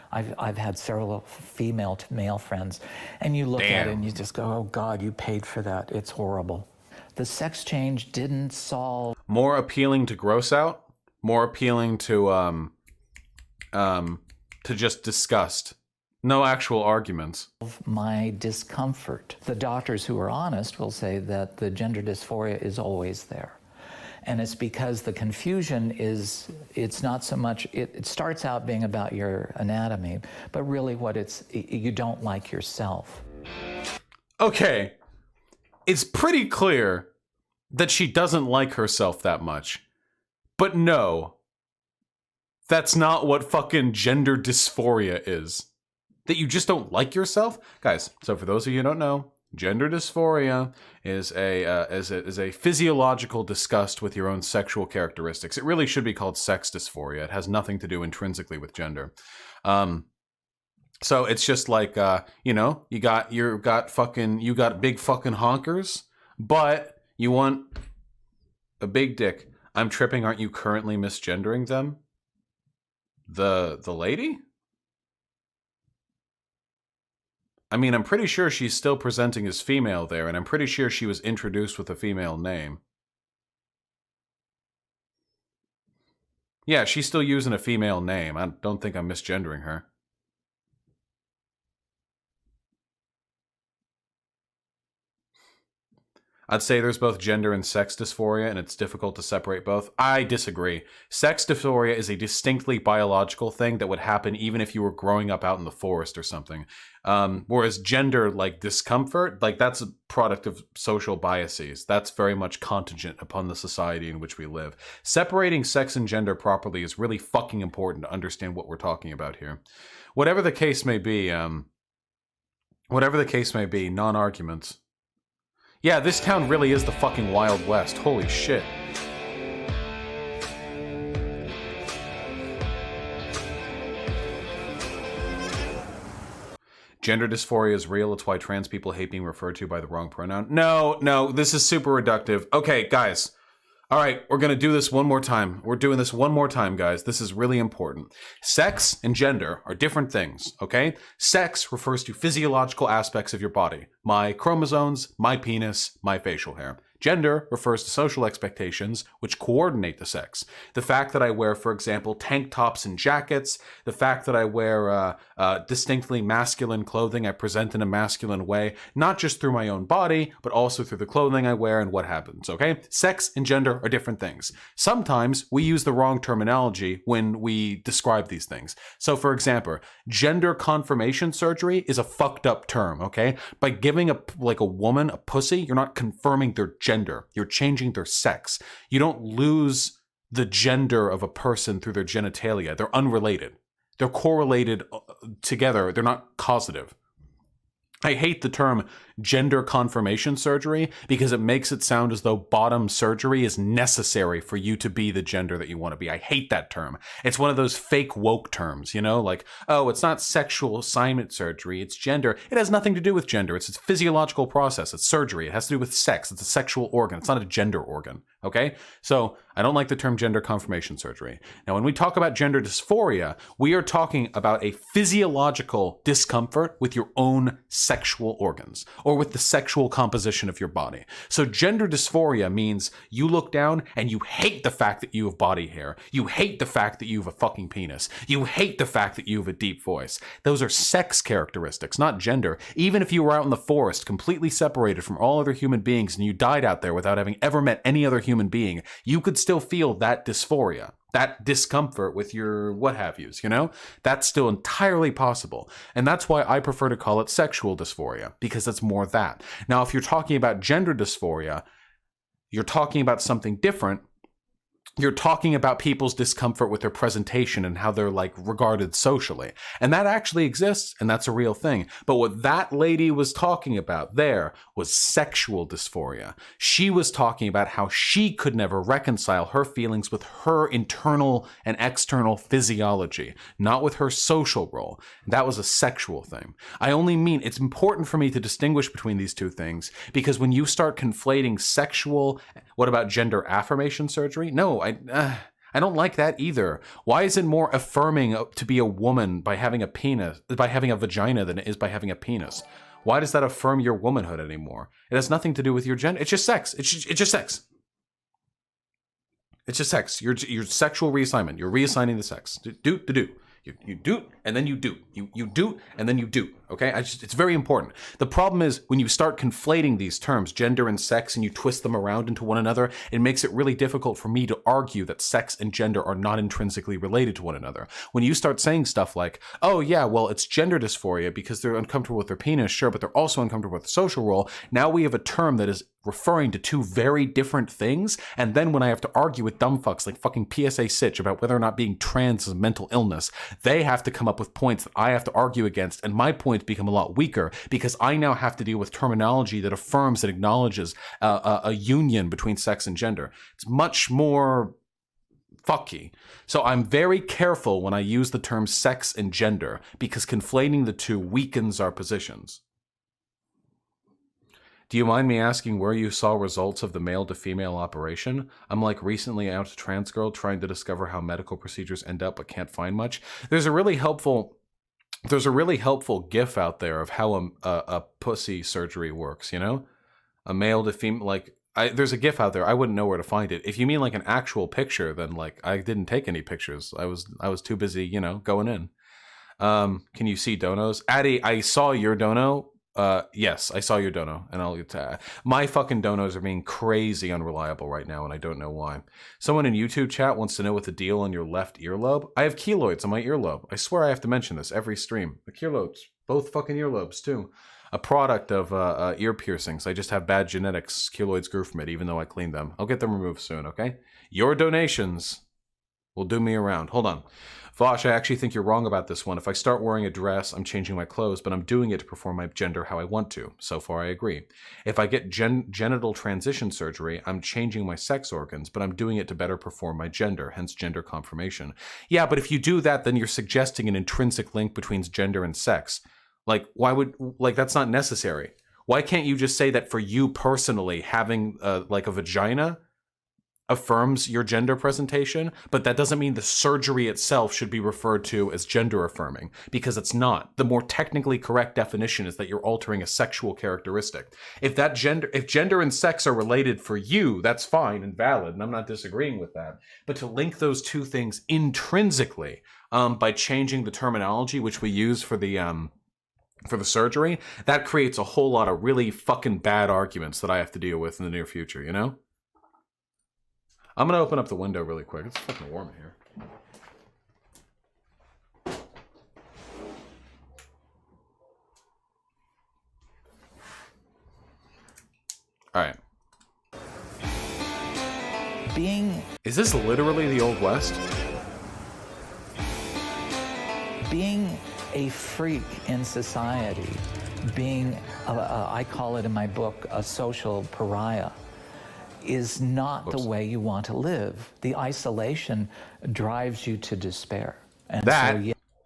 I've had several female to male friends, and you look at it and you just go, oh God, you paid for that. It's horrible. The sex change didn't solve. More appealing to gross out, more appealing to just disgust. No actual arguments. My discomfort. The doctors who are honest will say that the gender dysphoria is always there. And it's because the confusion is, it's not so much, it starts out being about your anatomy, but really what you don't like yourself. Okay, it's pretty clear that she doesn't like herself that much. But no, that's not what fucking gender dysphoria is. That you just don't like yourself? Guys, so for those of you who don't know, Gender dysphoria is a physiological disgust with your own sexual characteristics. It really should be called sex dysphoria. It has nothing to do intrinsically with gender. So it's just like you know, you got big fucking honkers, but you want a big dick. I'm tripping. Aren't you currently misgendering them? The lady? I mean, I'm pretty sure she's still presenting as female there, and I'm pretty sure she was introduced with a female name. Yeah, she's still using a female name. I don't think I'm misgendering her. I'd say there's both gender and sex dysphoria, and it's difficult to separate both. I disagree. Sex dysphoria is a distinctly biological thing that would happen even if you were growing up out in the forest or something. Whereas gender, like discomfort, like that's a product of social biases. That's very much contingent upon the society in which we live. Separating sex and gender properly is really fucking important to understand what we're talking about here. Whatever the case may be, non-arguments. Yeah, this town really is the fucking Wild West. Holy shit. Gender dysphoria is real. It's why trans people hate being referred to by the wrong pronoun. No, this is super reductive. Okay, guys. All right, we're going to do this one more time. We're doing this one more time, guys. This is really important. Sex and gender are different things, okay? Sex refers to physiological aspects of your body. My chromosomes, my penis, my facial hair. Gender refers to social expectations which coordinate the sex. The fact that I wear, for example, tank tops and jackets, the fact that I wear distinctly masculine clothing, I present in a masculine way, not just through my own body, but also through the clothing I wear and what happens, okay? Sex and gender are different things. Sometimes we use the wrong terminology when we describe these things. So, for example, gender confirmation surgery is a fucked up term, okay? By giving a woman a pussy, you're not confirming their gender. You're changing their sex. You don't lose the gender of a person through their genitalia. They're unrelated. They're correlated together. They're not causative. I hate the term gender confirmation surgery because it makes it sound as though bottom surgery is necessary for you to be the gender that you want to be. I hate that term. It's one of those fake woke terms, you know, like, oh, it's not sexual assignment surgery, it's gender. It has nothing to do with gender. It's a physiological process. It's surgery. It has to do with sex. It's a sexual organ. It's not a gender organ, okay? So I don't like the term gender confirmation surgery. Now, when we talk about gender dysphoria, we are talking about a physiological discomfort with your own sexual organs or with the sexual composition of your body. So gender dysphoria means you look down and you hate the fact that you have body hair. You hate the fact that you have a fucking penis. You hate the fact that you have a deep voice. Those are sex characteristics, not gender. Even if you were out in the forest, completely separated from all other human beings, and you died out there without having ever met any other human being, you could still feel that dysphoria, that discomfort with your what have yous, you know? That's still entirely possible. And that's why I prefer to call it sexual dysphoria, because it's more that. Now, if you're talking about gender dysphoria, you're talking about something different. You're talking about people's discomfort with their presentation and how they're like regarded socially. And that actually exists, and that's a real thing. But what that lady was talking about there was sexual dysphoria. She was talking about how she could never reconcile her feelings with her internal and external physiology, not with her social role. That was a sexual thing. I only mean it's important for me to distinguish between these two things, because when you start conflating sexual, what about gender affirmation surgery? No, I don't like that either. Why is it more affirming to be a woman by having a penis, by having a vagina, than it is by having a penis? Why does that affirm your womanhood anymore? It has nothing to do with your gender. It's just sex. It's just sex. It's just sex. Your sexual reassignment. You're reassigning the sex. Do. You do, and then you do. You do, and then you do. Okay? It's very important. The problem is when you start conflating these terms, gender and sex, and you twist them around into one another, it makes it really difficult for me to argue that sex and gender are not intrinsically related to one another. When you start saying stuff like, oh yeah, well, it's gender dysphoria because they're uncomfortable with their penis, sure, but they're also uncomfortable with the social role, now we have a term that is referring to two very different things, and then when I have to argue with dumb fucks like fucking PSA Sitch about whether or not being trans is a mental illness, they have to come up with points that I have to argue against, and my point going to become a lot weaker because I now have to deal with terminology that affirms and acknowledges a union between sex and gender. It's much more fucky. So I'm very careful when I use the terms sex and gender because conflating the two weakens our positions. Do you mind me asking where you saw results of the male to female operation? I'm like recently out a trans girl trying to discover how medical procedures end up but can't find much. There's a really helpful GIF out there of how a pussy surgery works, you know? A male to female, like, there's a GIF out there. I wouldn't know where to find it. If you mean like an actual picture, then like I didn't take any pictures. I was too busy, you know, going in. Can you see donos? Addy, I saw your dono. Yes, I saw your dono, and I'll get to my fucking donos are being crazy unreliable right now, and I don't know why. Someone in YouTube chat wants to know what the deal on your left earlobe. I have keloids on my earlobe. I swear I have to mention this every stream. The keloids, both fucking earlobes too. A product of ear piercings. I just have bad genetics. Keloids grew from it, even though I cleaned them. I'll get them removed soon, okay? Your donations will do me around. Hold on. Vash, I actually think you're wrong about this one. If I start wearing a dress, I'm changing my clothes, but I'm doing it to perform my gender how I want to. So far, I agree. If I get genital transition surgery, I'm changing my sex organs, but I'm doing it to better perform my gender, hence gender confirmation. Yeah, but if you do that, then you're suggesting an intrinsic link between gender and sex. Like, why would, like, that's not necessary. Why can't you just say that for you personally, having, like, a vagina affirms your gender presentation, but that doesn't mean the surgery itself should be referred to as gender affirming, because it's not. The more technically correct definition is that you're altering a sexual characteristic. If gender and sex are related for you, that's fine and valid, and I'm not disagreeing with that. But to link those two things intrinsically by changing the terminology which we use for the surgery, that creates a whole lot of really fucking bad arguments that I have to deal with in the near future, you know? I'm gonna open up the window really quick. It's fucking warm in here. All right. Is this literally the Old West? Being a freak in society, being, I call it in my book, a social pariah, is not the way you want to live. The isolation drives you to despair. And that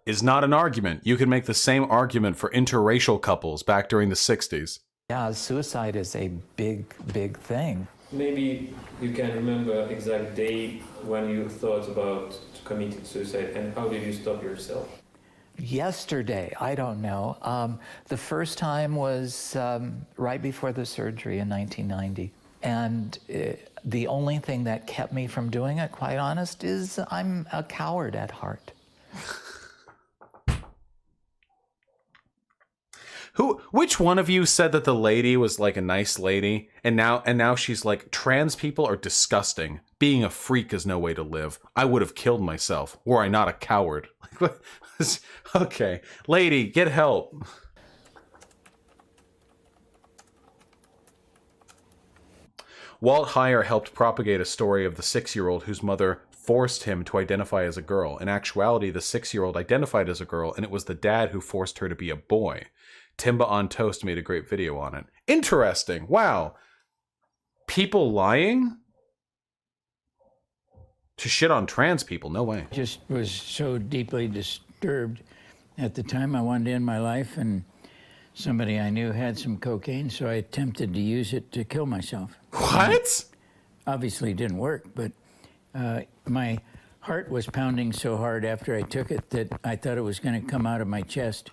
is not an argument. You can make the same argument for interracial couples back during the 60s. Yeah, suicide is a big, big thing. Maybe you can remember exact day when you thought about committing suicide, and how did you stop yourself? Yesterday, I don't know. The first time was right before the surgery in 1990. And the only thing that kept me from doing it, quite honest, is I'm a coward at heart. Which one of you said that the lady was like a nice lady, and now she's like, trans people are disgusting. Being a freak is no way to live. I would have killed myself were I not a coward. Okay, lady, get help. Walt Heyer helped propagate a story of the 6-year-old whose mother forced him to identify as a girl. In actuality, the 6-year-old identified as a girl, and it was the dad who forced her to be a boy. Timba on Toast made a great video on it. Interesting. Wow. People lying to shit on trans people? No way. Just was so deeply disturbed. At the time, I wanted to end my life, and somebody I knew had some cocaine, so I attempted to use it to kill myself. What? Obviously, it didn't work, but my heart was pounding so hard after I took it that I thought it was going to come out of my chest.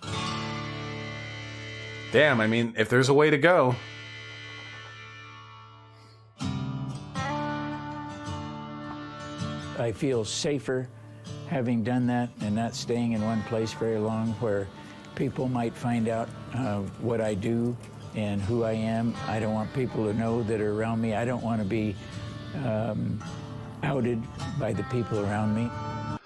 Damn, I mean, if there's a way to go. I feel safer having done that and not staying in one place very long where people might find out what I do and who I am. I don't want people to know that are around me. I don't want to be outed by the people around me.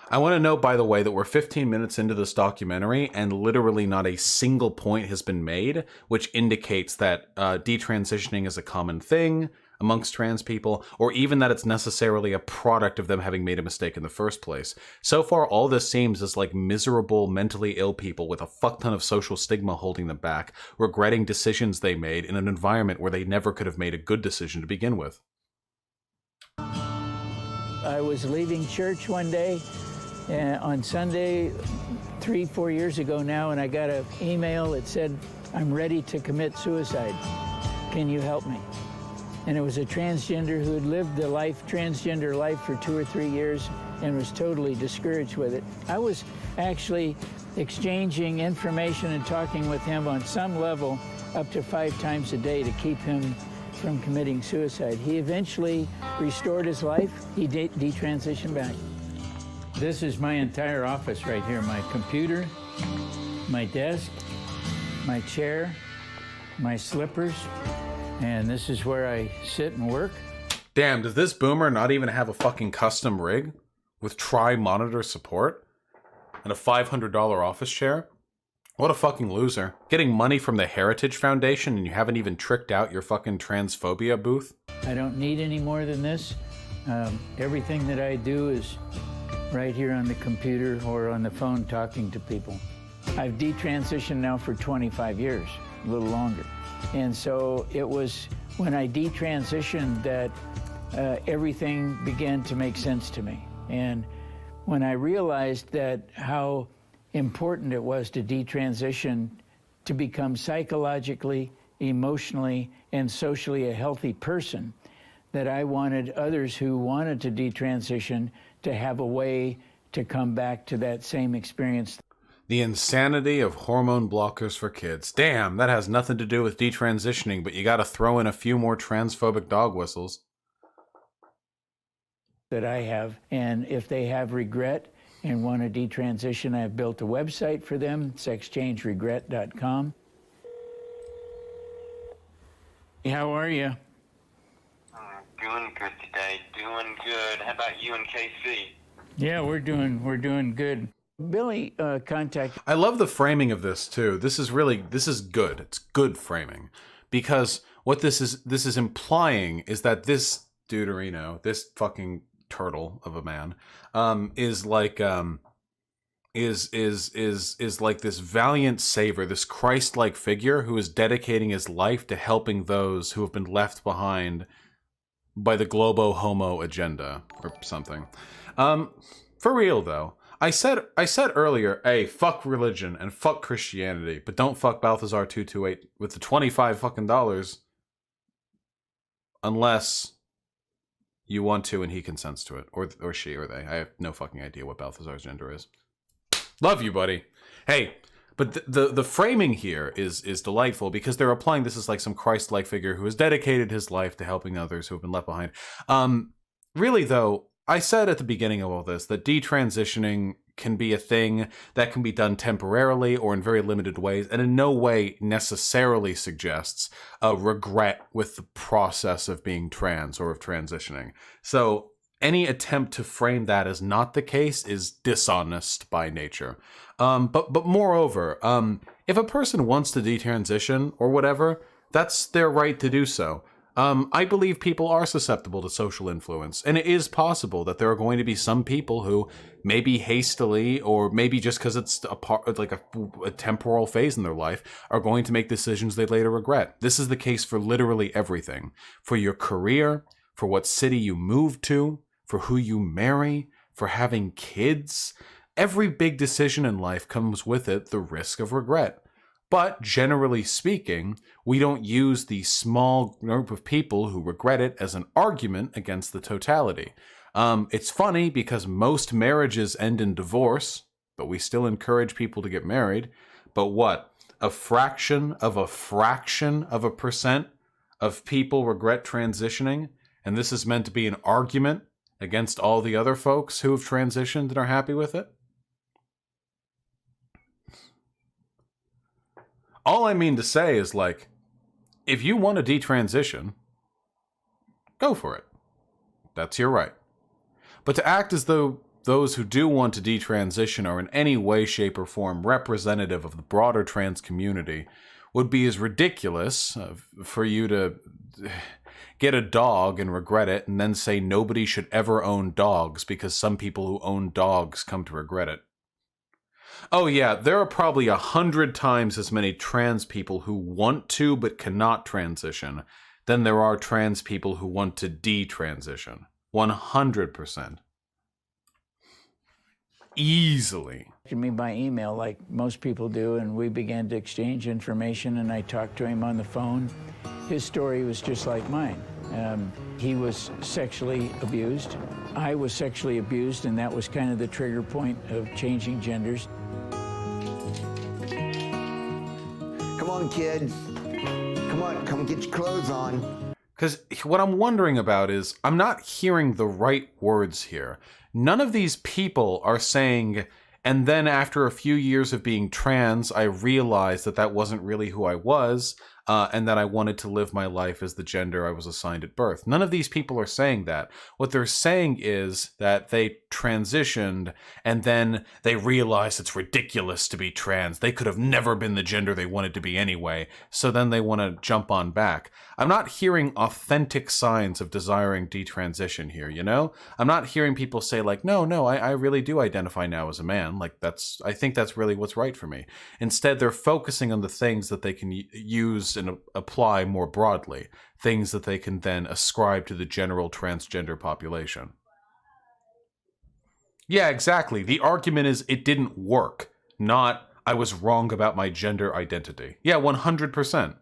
I want to note, by the way, that we're 15 minutes into this documentary and literally not a single point has been made, which indicates that detransitioning is a common thing. amongst trans people, or even that it's necessarily a product of them having made a mistake in the first place. So far, all this seems is like miserable, mentally ill people with a fuck ton of social stigma holding them back, regretting decisions they made in an environment where they never could have made a good decision to begin with. I was leaving church one day on Sunday, 3-4 years ago now, and I got an email that said, "I'm ready to commit suicide. Can you help me?" And it was a transgender who had lived the transgender life for 2 or 3 years and was totally discouraged with it. I was actually exchanging information and talking with him on some level up to 5 times a day to keep him from committing suicide. He eventually restored his life. He detransitioned back. This is my entire office right here. My computer, my desk, my chair, my slippers, and this is where I sit and work. Damn, does this boomer not even have a fucking custom rig with tri-monitor support and a $500 office chair? What a fucking loser. Getting money from the Heritage Foundation and you haven't even tricked out your fucking transphobia booth? I don't need any more than this. Everything that I do is right here on the computer or on the phone talking to people. I've detransitioned now for 25 years, a little longer. And so it was when I detransitioned that everything began to make sense to me. And when I realized that how important it was to detransition to become psychologically, emotionally, and socially a healthy person, that I wanted others who wanted to detransition to have a way to come back to that same experience. The insanity of hormone blockers for kids. Damn, that has nothing to do with detransitioning, but you gotta throw in a few more transphobic dog whistles. That I have, and if they have regret and want to detransition, I've built a website for them, sexchangeregret.com. How are you? Doing good today, doing good. How about you and KC? Yeah, we're doing good. Billy contacted. I love the framing of this too. This is good. It's good framing, because what this is implying is that this Deuterino, this fucking turtle of a man, is like this valiant savior, this Christ-like figure who is dedicating his life to helping those who have been left behind by the globo homo agenda or something. For real though, I said earlier, hey, fuck religion and fuck Christianity, but don't fuck Balthazar 228 with the $25 fucking dollars unless you want to and he consents to it, or she or they. I have no fucking idea what Balthazar's gender is. Love you, buddy. Hey, but the framing here is delightful because they're applying this as like some Christ-like figure who has dedicated his life to helping others who have been left behind. Really though, I said at the beginning of all this that detransitioning can be a thing that can be done temporarily or in very limited ways, and in no way necessarily suggests a regret with the process of being trans or of transitioning. So any attempt to frame that as not the case is dishonest by nature. But moreover, if a person wants to detransition or whatever, that's their right to do so. I believe people are susceptible to social influence, and it is possible that there are going to be some people who maybe hastily, or maybe just because it's a temporal phase in their life, are going to make decisions they later regret. This is the case for literally everything. For your career, for what city you move to, for who you marry, for having kids. Every big decision in life comes with it the risk of regret. But generally speaking, we don't use the small group of people who regret it as an argument against the totality. It's funny because most marriages end in divorce, but we still encourage people to get married. But what? A fraction of a percent of people regret transitioning, and this is meant to be an argument against all the other folks who have transitioned and are happy with it? All I mean to say is, like, if you want to detransition, go for it. That's your right. But to act as though those who do want to detransition are in any way, shape, or form representative of the broader trans community would be as ridiculous for you to... get a dog and regret it, and then say nobody should ever own dogs because some people who own dogs come to regret it. Oh yeah, there are probably 100 times as many trans people who want to but cannot transition than there are trans people who want to detransition. 100%. Easily. To me by email like most people do, and we began to exchange information, and I talked to him on the phone. His story was just like mine. He was sexually abused. I was sexually abused, and that was kind of the trigger point of changing genders. Come on, kids. Come on, come get your clothes on. Because what I'm wondering about is, I'm not hearing the right words here. None of these people are saying, and then after a few years of being trans, I realized that that wasn't really who I was, and that I wanted to live my life as the gender I was assigned at birth. None of these people are saying that. What they're saying is that they transitioned, and then they realized it's ridiculous to be trans. They could have never been the gender they wanted to be anyway, so then they want to jump on back. I'm not hearing authentic signs of desiring detransition here, you know? I'm not hearing people say like, no, I really do identify now as a man. Like, I think that's really what's right for me. Instead, they're focusing on the things that they can use and apply more broadly, things that they can then ascribe to the general transgender population. Yeah, exactly. The argument is it didn't work, not I was wrong about my gender identity. Yeah, 100%.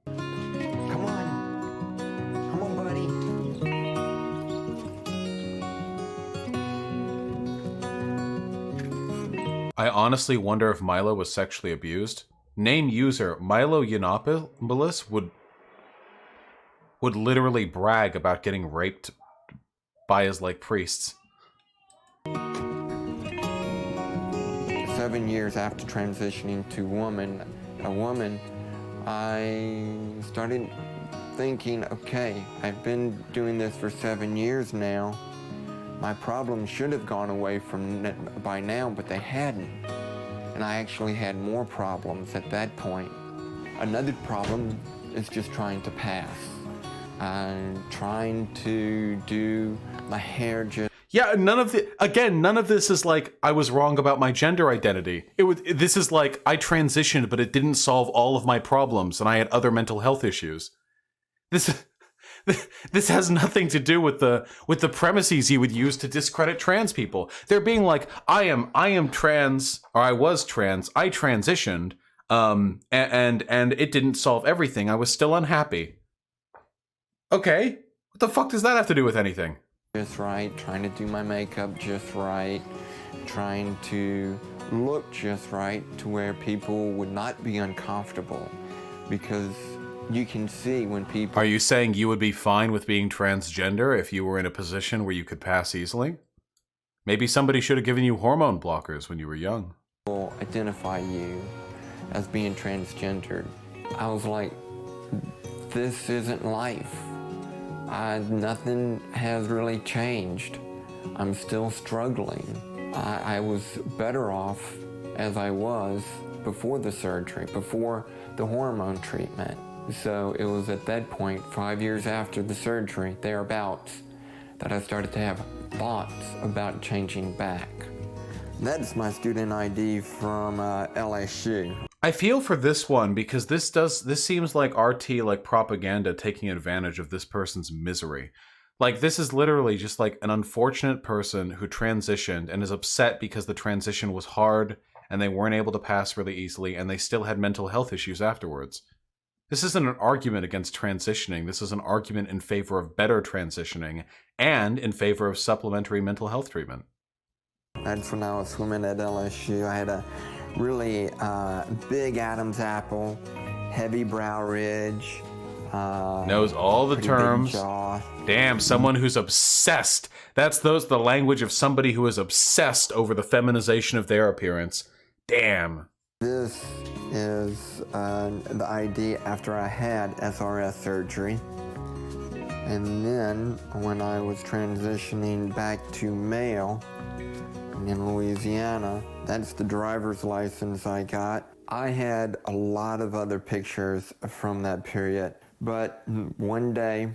Come on, buddy. I honestly wonder if Milo was sexually abused. Name user Milo Yiannopoulos would literally brag about getting raped by his like priests. 7 years after transitioning to a woman, I started thinking, okay, I've been doing this for 7 years now. My problems should have gone away by now, but they hadn't. And I actually had more problems at that point. Another problem is just trying to pass. I'm trying to do my hair just... Yeah, none of this is like, I was wrong about my gender identity. This is like, I transitioned, but it didn't solve all of my problems, and I had other mental health issues. This has nothing to do with the premises you would use to discredit trans people. They're being like, I am trans, or I was trans, I transitioned, and it didn't solve everything. I was still unhappy. Okay, what the fuck does that have to do with anything? Just right, trying to do my makeup just right, trying to look just right to where people would not be uncomfortable, because you can see when people... Are you saying you would be fine with being transgender if you were in a position where you could pass easily? Maybe somebody should have given you hormone blockers when you were young. People identify you as being transgendered. I was like, this isn't life. Nothing has really changed. I'm still struggling. I was better off as I was before the surgery, before the hormone treatment. So it was at that point, 5 years after the surgery, thereabouts, that I started to have thoughts about changing back. That's my student ID from LSU. I feel for this one because this seems like RT like propaganda taking advantage of this person's misery. Like, this is literally just like an unfortunate person who transitioned and is upset because the transition was hard and they weren't able to pass really easily and they still had mental health issues afterwards. This isn't an argument against transitioning. This is an argument in favor of better transitioning and in favor of supplementary mental health treatment. That's when I was swimming at LSU. I had a really big Adam's apple, heavy brow ridge. Knows all the terms. Damn, someone who's obsessed. That's the language of somebody who is obsessed over the feminization of their appearance. Damn. This is the ID after I had SRS surgery. And then when I was transitioning back to male in Louisiana, that's the driver's license I got. I had a lot of other pictures from that period, But one day,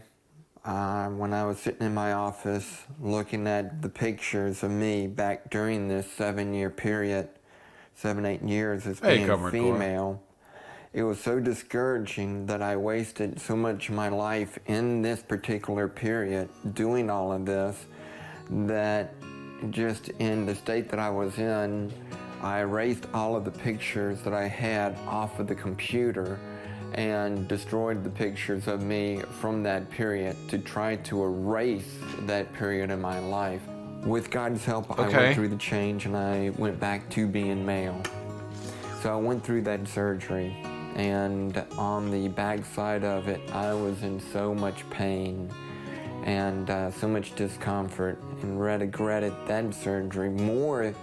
when I was sitting in my office looking at the pictures of me back during this 7-year period, 8 years as being female, it was so discouraging that I wasted so much of my life in this particular period doing all of this, that just in the state that I was in, I erased all of the pictures that I had off of the computer and destroyed the pictures of me from that period to try to erase that period in my life. With God's help, I went through the change and I went back to being male. So I went through that surgery, and on the backside of it, I was in so much pain and so much discomfort, and regretted that surgery more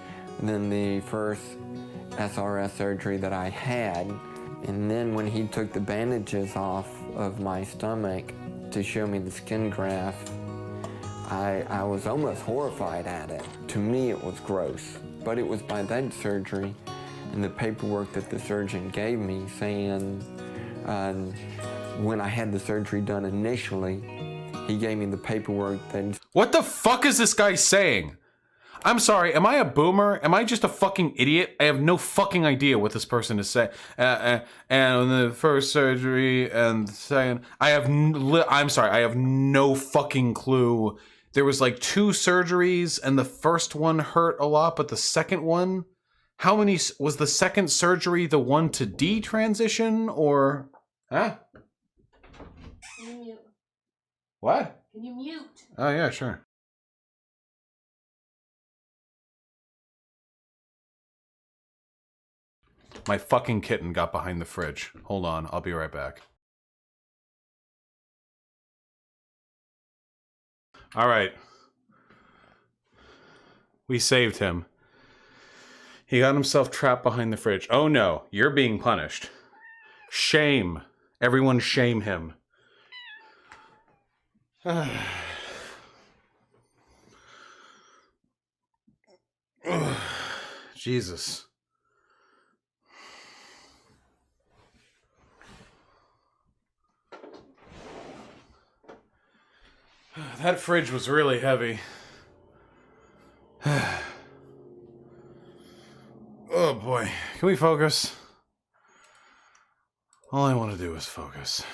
than the first SRS surgery that I had. And then when he took the bandages off of my stomach to show me the skin graft, I was almost horrified at it. To me, it was gross. But it was by that surgery and the paperwork that the surgeon gave me saying, when I had the surgery done initially, he gave me the paperwork that... What the fuck is this guy saying? I'm sorry, am I a boomer? Am I just a fucking idiot? I have no fucking idea what this person is saying. And the first surgery and the second... I'm sorry, I have no fucking clue. There was like 2 surgeries and the first one hurt a lot, but the second one... How many... Was the second surgery the one to detransition or... Huh? Can you mute? What? Can you mute? Oh, yeah, sure. My fucking kitten got behind the fridge. Hold on, I'll be right back. All right. We saved him. He got himself trapped behind the fridge. Oh no, you're being punished. Shame. Everyone shame him. Jesus. That fridge was really heavy. Oh boy. Can we focus? All I want to do is focus.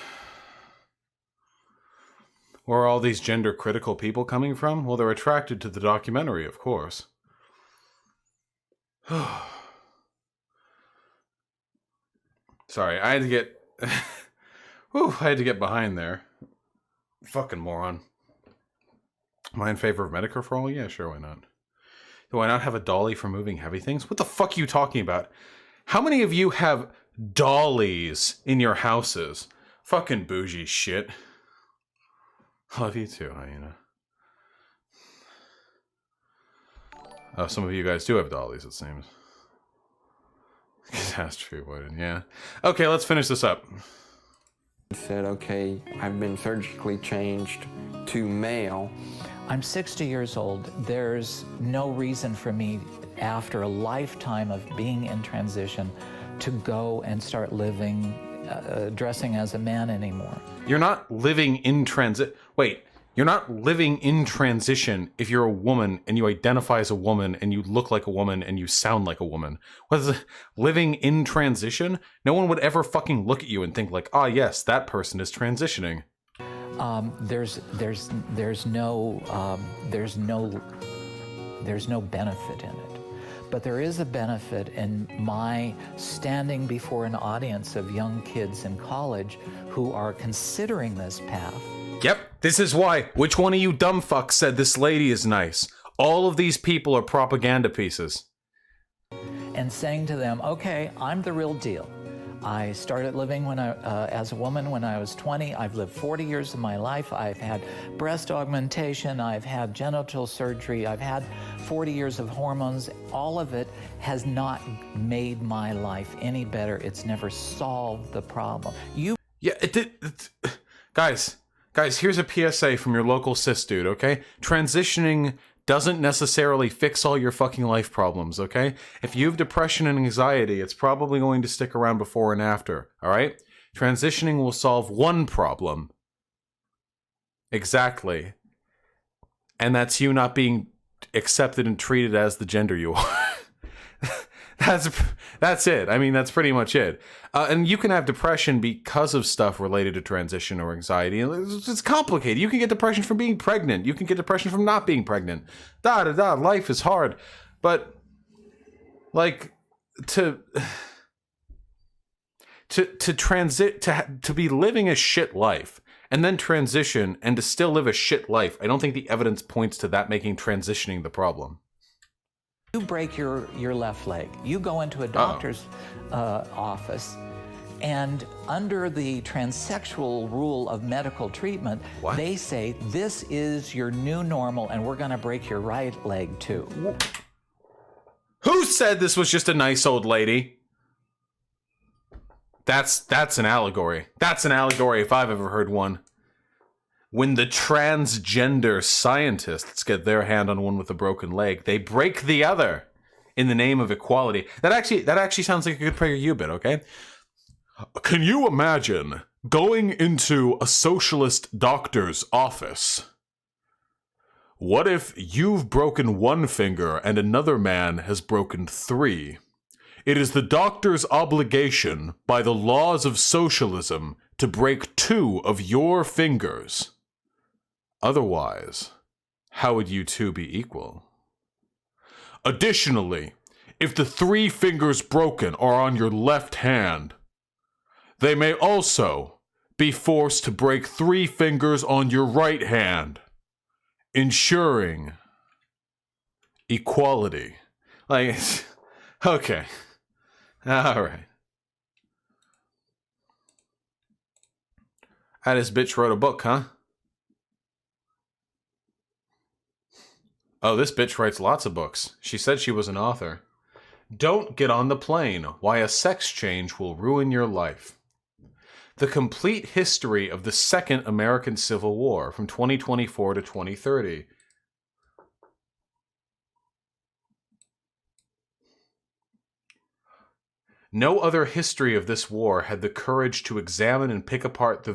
Where are all these gender critical people coming from? Well, they're attracted to the documentary, of course. Sorry, I had to get... Whew, I had to get behind there. Fucking moron. Am I in favor of Medicare for all? Yeah, sure, why not? Do I not have a dolly for moving heavy things? What the fuck are you talking about? How many of you have dollies in your houses? Fucking bougie shit. Love you too, hyena. Oh, some of you guys do have dollies, it seems. Catastrophe avoided, yeah. Okay, let's finish this up. Said, okay, I've been surgically changed to male. I'm 60 years old. There's no reason for me, after a lifetime of being in transition, to go and start living, dressing as a man anymore. You're not living in transit. Wait, you're not living in transition if you're a woman and you identify as a woman and you look like a woman and you sound like a woman. What is it? Living in transition? No one would ever fucking look at you and think like, ah, yes, that person is transitioning. There's no benefit in it. But there is a benefit in my standing before an audience of young kids in college who are considering this path. Yep, this is why. Which one of you dumb fucks said this lady is nice? All of these people are propaganda pieces. And saying to them, okay, I'm the real deal. I started living as a woman when I was 20. I've lived 40 years of my life. I've had breast augmentation. I've had genital surgery. I've had 40 years of hormones. All of it has not made my life any better. It's never solved the problem. Yeah, it did. Guys, here's a PSA from your local cis dude, okay? Transitioning doesn't necessarily fix all your fucking life problems, okay? If you have depression and anxiety, it's probably going to stick around before and after, all right? Transitioning will solve one problem. Exactly. And that's you not being accepted and treated as the gender you are. That's it. I mean, that's pretty much it. And you can have depression because of stuff related to transition or anxiety. It's complicated. You can get depression from being pregnant. You can get depression from not being pregnant. Life is hard. But, like, to be living a shit life and then transition and to still live a shit life, I don't think the evidence points to that making transitioning the problem. You break your left leg, you go into a doctor's office, and under the transsexual rule of medical treatment, they say, this is your new normal and we're gonna break your right leg too. Who said this was just a nice old lady? That's an allegory. That's an allegory if I've ever heard one. When the transgender scientists get their hand on one with a broken leg, they break the other in the name of equality. That actually sounds like a good PragerU bit, okay? Can you imagine going into a socialist doctor's office? What if you've broken one finger and another man has broken 3? It is the doctor's obligation by the laws of socialism to break 2 of your fingers. Otherwise, how would you two be equal? Additionally, if the 3 fingers broken are on your left hand, they may also be forced to break 3 fingers on your right hand, ensuring equality. Like, okay. All right. This bitch wrote a book, huh? Oh, this bitch writes lots of books. She said she was an author. Don't Get on the Plane: Why a Sex Change Will Ruin Your Life. The Complete History of the Second American Civil War from 2024 to 2030. No other history of this war had the courage to examine and pick apart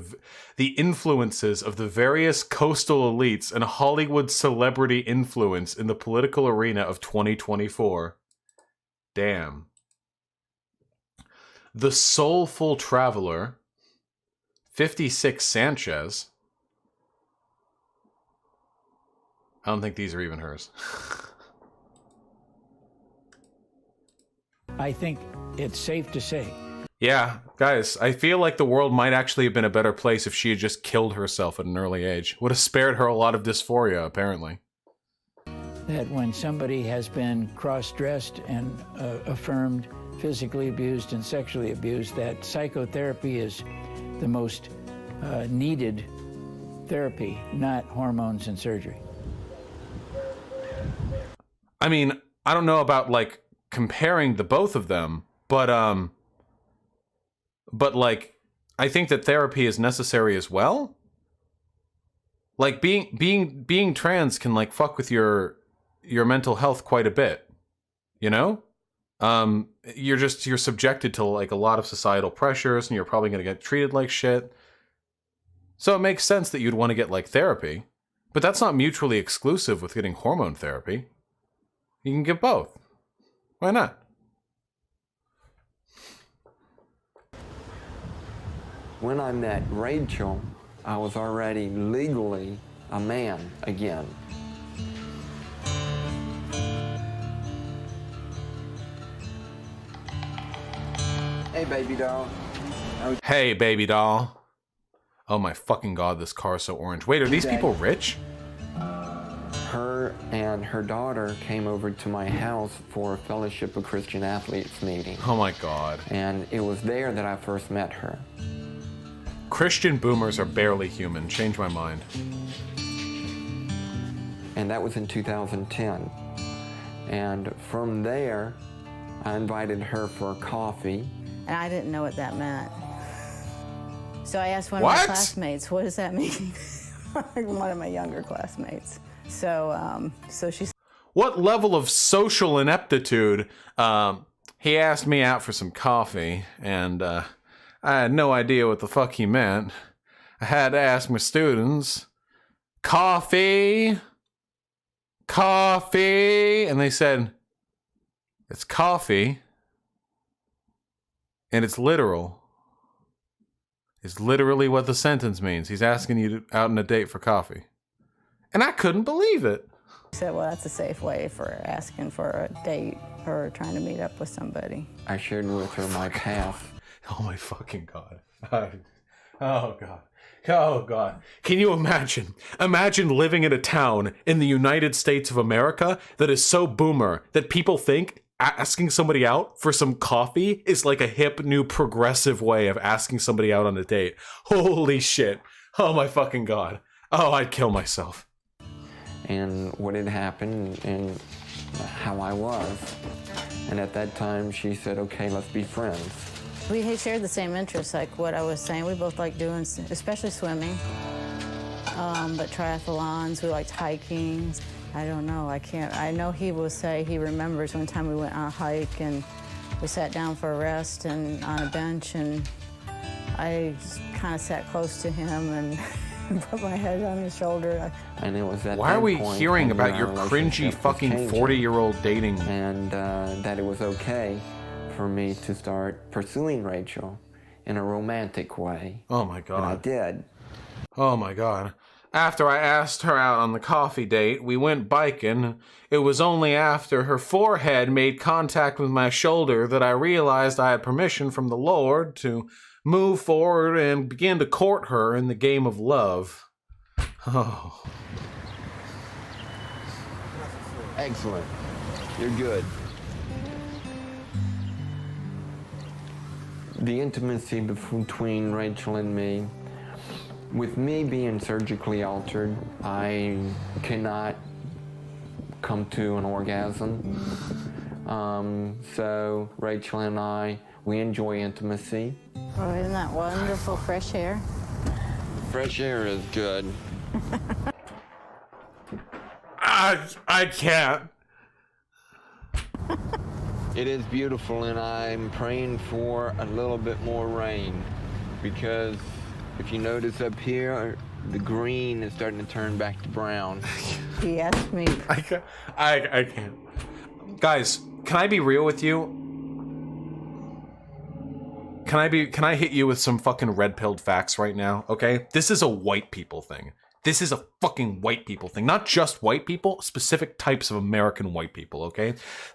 the influences of the various coastal elites and Hollywood celebrity influence in the political arena of 2024. Damn. The Soulful Traveler, 56 Sanchez. I don't think these are even hers. I think it's safe to say. Yeah, guys, I feel like the world might actually have been a better place if she had just killed herself at an early age. Would have spared her a lot of dysphoria, apparently. That when somebody has been cross-dressed and affirmed physically abused and sexually abused, that psychotherapy is the most needed therapy, not hormones and surgery. I mean, I don't know about, like, comparing the both of them, but like, I think that therapy is necessary as well. Like, being trans can, like, fuck with your mental health quite a bit, you know? You're subjected to, like, a lot of societal pressures, and you're probably gonna get treated like shit. So it makes sense that you'd want to get, like, therapy, but that's not mutually exclusive with getting hormone therapy. You can get both. Why not? When I met Rachel, I was already legally a man again. Hey, baby doll. Hey, baby doll. Oh my fucking god, this car is so orange. Wait, are these people rich? Her and her daughter came over to my house for a Fellowship of Christian Athletes meeting. Oh my god. And it was there that I first met her. Christian boomers are barely human. Change my mind. And that was in 2010. And from there, I invited her for a coffee. And I didn't know what that meant. So I asked one of What? my classmates, what does that mean? One of my younger classmates. So she said, What level of social ineptitude? He asked me out for some coffee, and I had no idea what the fuck he meant. I had to ask my students, coffee? Coffee? And they said, it's coffee. And it's literal. It's literally what the sentence means. He's asking you out on a date for coffee. And I couldn't believe it. I said, well, that's a safe way for asking for a date or trying to meet up with somebody. I shared with her my path. Oh my fucking God. Oh God. Oh God. Can you imagine? Imagine living in a town in the United States of America that is so boomer that people think asking somebody out for some coffee is like a hip new progressive way of asking somebody out on a date. Holy shit. Oh my fucking God. Oh, I'd kill myself. And what had happened and how I was. And at that time, she said, okay, let's be friends. We shared the same interests, like what I was saying. We both like doing, especially swimming, but triathlons, we liked hiking. I don't know, I know he will say he remembers one time we went on a hike and we sat down for a rest and on a bench, and I kind of sat close to him and put my head on his shoulder. And it was at Why that are we point hearing when about our your cringy relationship was fucking changing. 40-year-old dating? And that it was okay for me to start pursuing Rachel in a romantic way. Oh my And I God. did. Oh my God. After I asked her out on the coffee date, we went biking. It was only after her forehead made contact with my shoulder that I realized I had permission from the Lord to move forward and begin to court her in the game of love. Oh. Excellent. You're good. The intimacy between Rachel and me, with me being surgically altered, I cannot come to an orgasm. So Rachel and I, we enjoy intimacy. Oh, isn't that wonderful, fresh air? Fresh air is good. I can't. It is beautiful, and I'm praying for a little bit more rain, because if you notice up here, the green is starting to turn back to brown. He asked me. I can't. Guys, can I be real with you? Can I hit you with some fucking red-pilled facts right now, okay? This is a white people thing. This is a fucking white people thing. Not just white people, specific types of American white people, okay?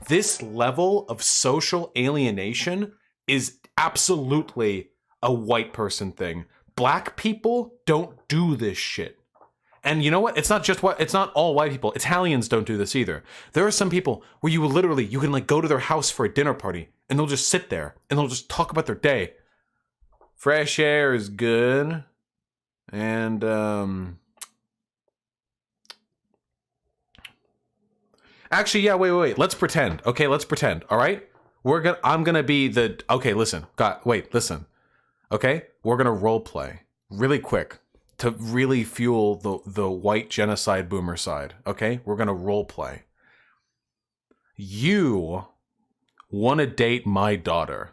This level of social alienation is absolutely a white person thing. Black people don't do this shit. And you know what? It's not all white people. Italians don't do this either. There are some people where you can like go to their house for a dinner party and they'll just sit there and they'll just talk about their day. Fresh air is good. And actually, yeah, wait. Let's pretend. Okay, let's pretend. All right? I'm going to be the okay, listen. Listen. Okay? We're going to role play really quick to really fuel the white genocide boomer side. Okay? We're going to role play. You want to date my daughter,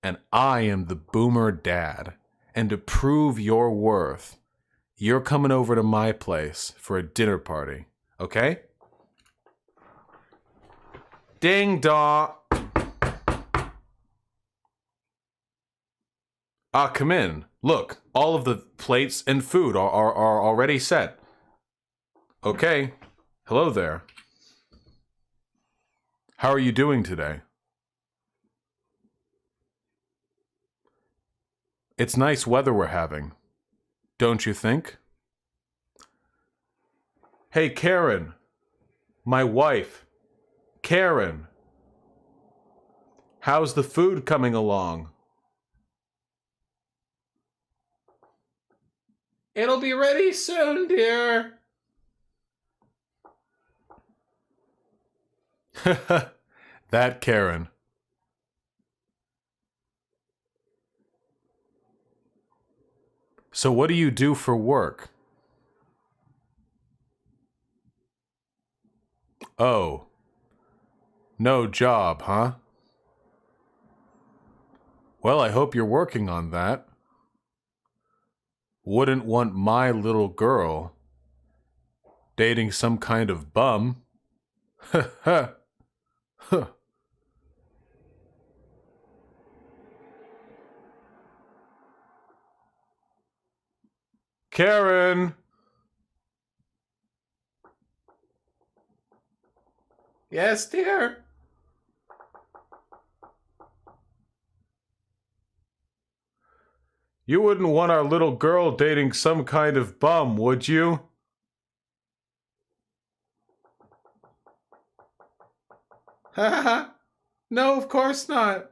and I am the boomer dad. And to prove your worth, you're coming over to my place for a dinner party. Okay? Ding dong. Come in. Look, all of the plates and food are already set. Okay. Hello there. How are you doing today? It's nice weather we're having, don't you think? Hey, Karen. My wife. Karen. How's the food coming along? It'll be ready soon, dear. That Karen. So what do you do for work? Oh. No job, huh? Well, I hope you're working on that. Wouldn't want my little girl dating some kind of bum. Ha. Karen! Yes, dear? You wouldn't want our little girl dating some kind of bum, would you? Ha. No, of course not.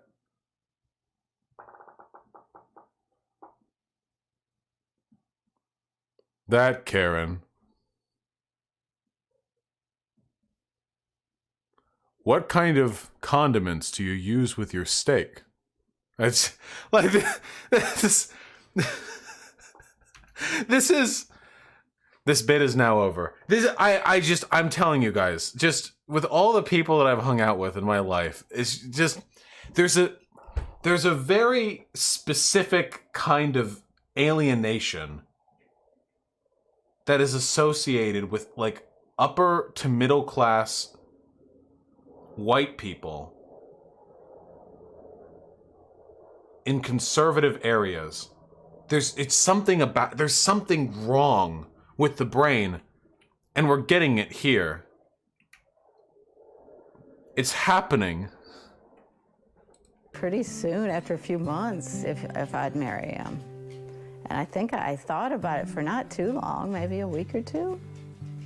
That Karen. What kind of condiments do you use with your steak? It's like this. This bit is now over. I'm telling you guys, just with all the people that I've hung out with in my life, it's just there's a very specific kind of alienation that is associated with like upper to middle class white people in conservative areas. There's something wrong with the brain, and we're getting it here. It's happening. Pretty soon, after a few months, if I'd marry him. And I think I thought about it for not too long, maybe a week or two,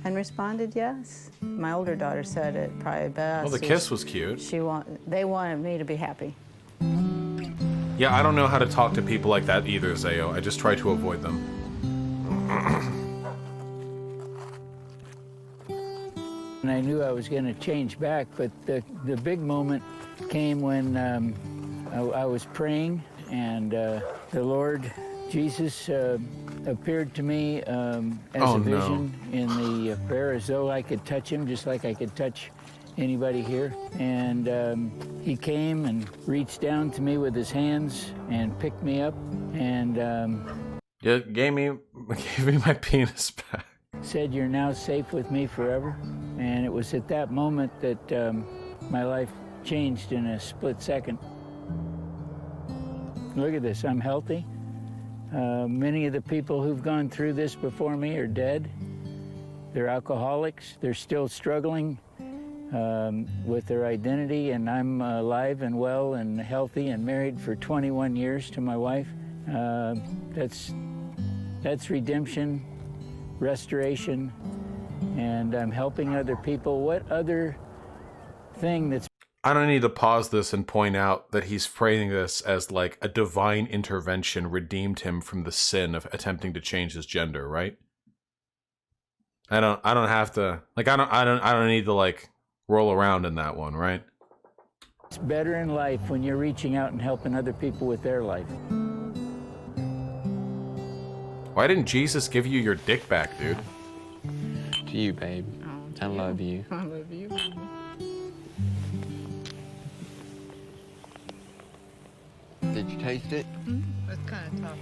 and responded yes. My older daughter said it probably best. Well, the kiss was cute. They wanted me to be happy. Yeah, I don't know how to talk to people like that either, Zayo. I just try to avoid them. And I knew I was going to change back, but the big moment came when I was praying, and the Lord Jesus appeared to me as a vision in the prayer, as though I could touch him, just like I could touch anybody here. And he came and reached down to me with his hands and picked me up and Gave me my penis back. said, "You're now safe with me forever." And it was at that moment that my life changed in a split second. Look at this, I'm healthy. Many of the people who've gone through this before me are dead. They're alcoholics. They're still struggling with their identity, and I'm alive and well and healthy and married for 21 years to my wife. That's redemption, restoration, and I'm helping other people. What other thing that's... I don't need to pause this and point out that he's phrasing this as like a divine intervention redeemed him from the sin of attempting to change his gender, right? I don't have to, like, I don't need to like roll around in that one, right? It's better in life when you're reaching out and helping other people with their life. Why didn't Jesus give you your dick back, dude? To you, babe. I love you. I love you. Did you taste it? It's kind of tough.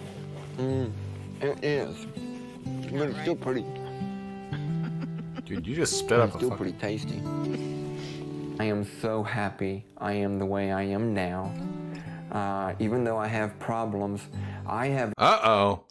It is. But it's still pretty. Dude, you just spit up It's a still fucking... pretty tasty. I am so happy I am the way I am now. Even though I have problems, I have... Uh-oh.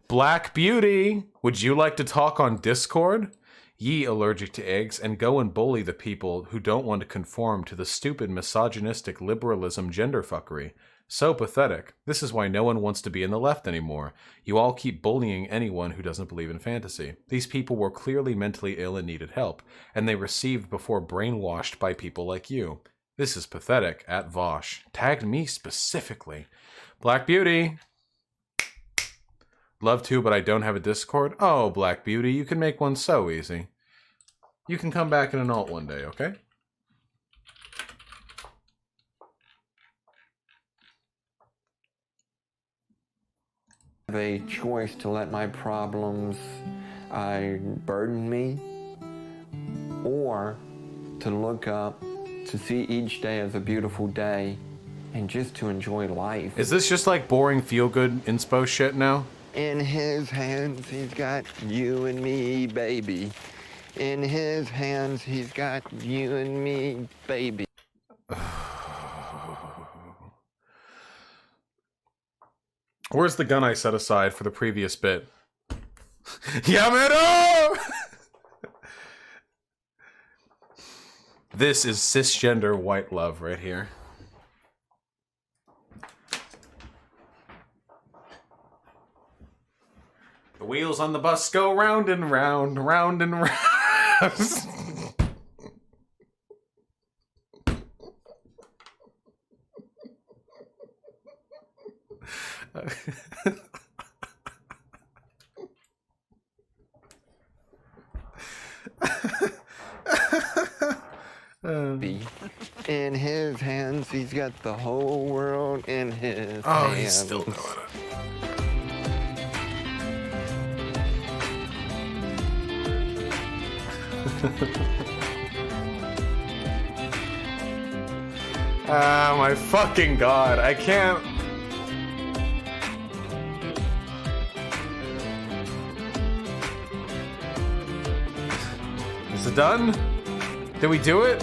Black Beauty, would you like to talk on Discord? Ye allergic to eggs, and go and bully the people who don't want to conform to the stupid misogynistic liberalism gender fuckery. So pathetic. This is why no one wants to be in the left anymore. You all keep bullying anyone who doesn't believe in fantasy. These people were clearly mentally ill and needed help, and they received before brainwashed by people like you. This is pathetic. At Vash. Tagged me specifically. Black Beauty. Love to, but I don't have a Discord. Oh, Black Beauty, you can make one so easy. You can come back in an alt one day, okay? a choice to let my problems burden me, or to look up, to see each day as a beautiful day, and just to enjoy life. Is this just like boring feel-good inspo shit now? In his hands, he's got you and me, baby. In his hands, he's got you and me, baby. Where's the gun I set aside for the previous bit? Yamero! This is cisgender white love right here. The wheels on the bus go round and round, round and round. In his hands, he's got the whole world in his hands. He's still doing it. Ah, my fucking god, I can't. Is it done? Did we do it?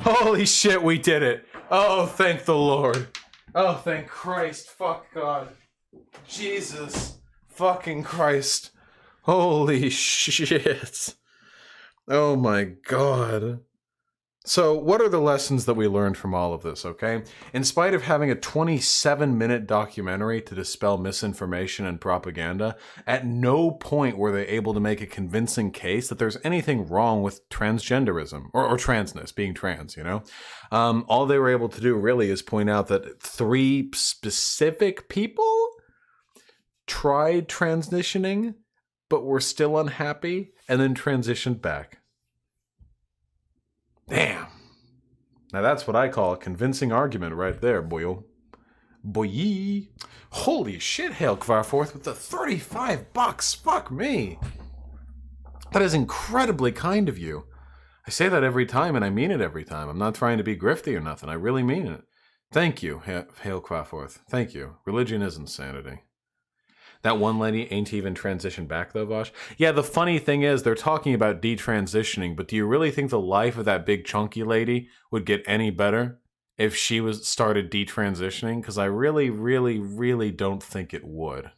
Holy shit, we did it. Oh, thank the Lord. Oh, thank Christ. Fuck God. Jesus. Fucking Christ. Holy shit. Oh my God. So, what are the lessons that we learned from all of this, okay? In spite of having a 27-minute documentary to dispel misinformation and propaganda, at no point were they able to make a convincing case that there's anything wrong with transgenderism, or transness, being trans, you know? All they were able to do really is point out that 3 specific people tried transitioning, but were still unhappy, and then transitioned back. Damn. Now that's what I call a convincing argument right there, boyo. Boy. Holy shit, Hail Kvarforth with the $35. Fuck me. That is incredibly kind of you. I say that every time, and I mean it every time. I'm not trying to be grifty or nothing. I really mean it. Thank you, Hail Kvarforth. Thank you. Religion is insanity. That one lady ain't even transitioned back, though, Vash. Yeah, the funny thing is, they're talking about detransitioning, but do you really think the life of that big chunky lady would get any better if she started detransitioning? Because I really, really, really don't think it would.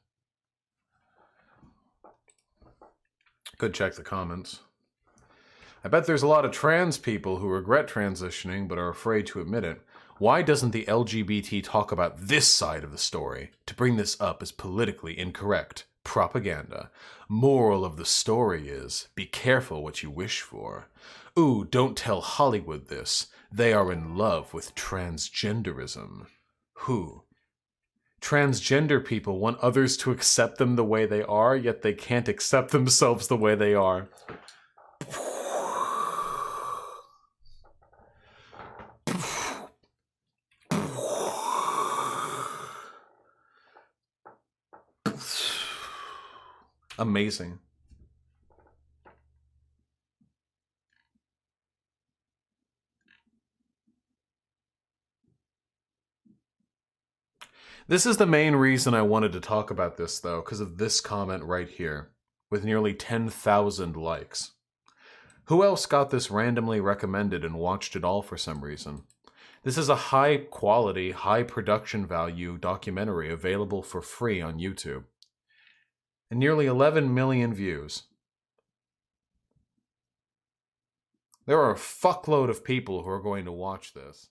Could check the comments. I bet there's a lot of trans people who regret transitioning but are afraid to admit it. Why doesn't the LGBT talk about this side of the story to bring this up as politically incorrect propaganda? Moral of the story is, be careful what you wish for. Ooh, don't tell Hollywood this. They are in love with transgenderism. Who? Transgender people want others to accept them the way they are, yet they can't accept themselves the way they are. Amazing. This is the main reason I wanted to talk about this, though, because of this comment right here, with nearly 10,000 likes. Who else got this randomly recommended and watched it all for some reason? This is a high-quality, high-production value documentary available for free on YouTube. And nearly 11 million views. There are a fuckload of people who are going to watch this.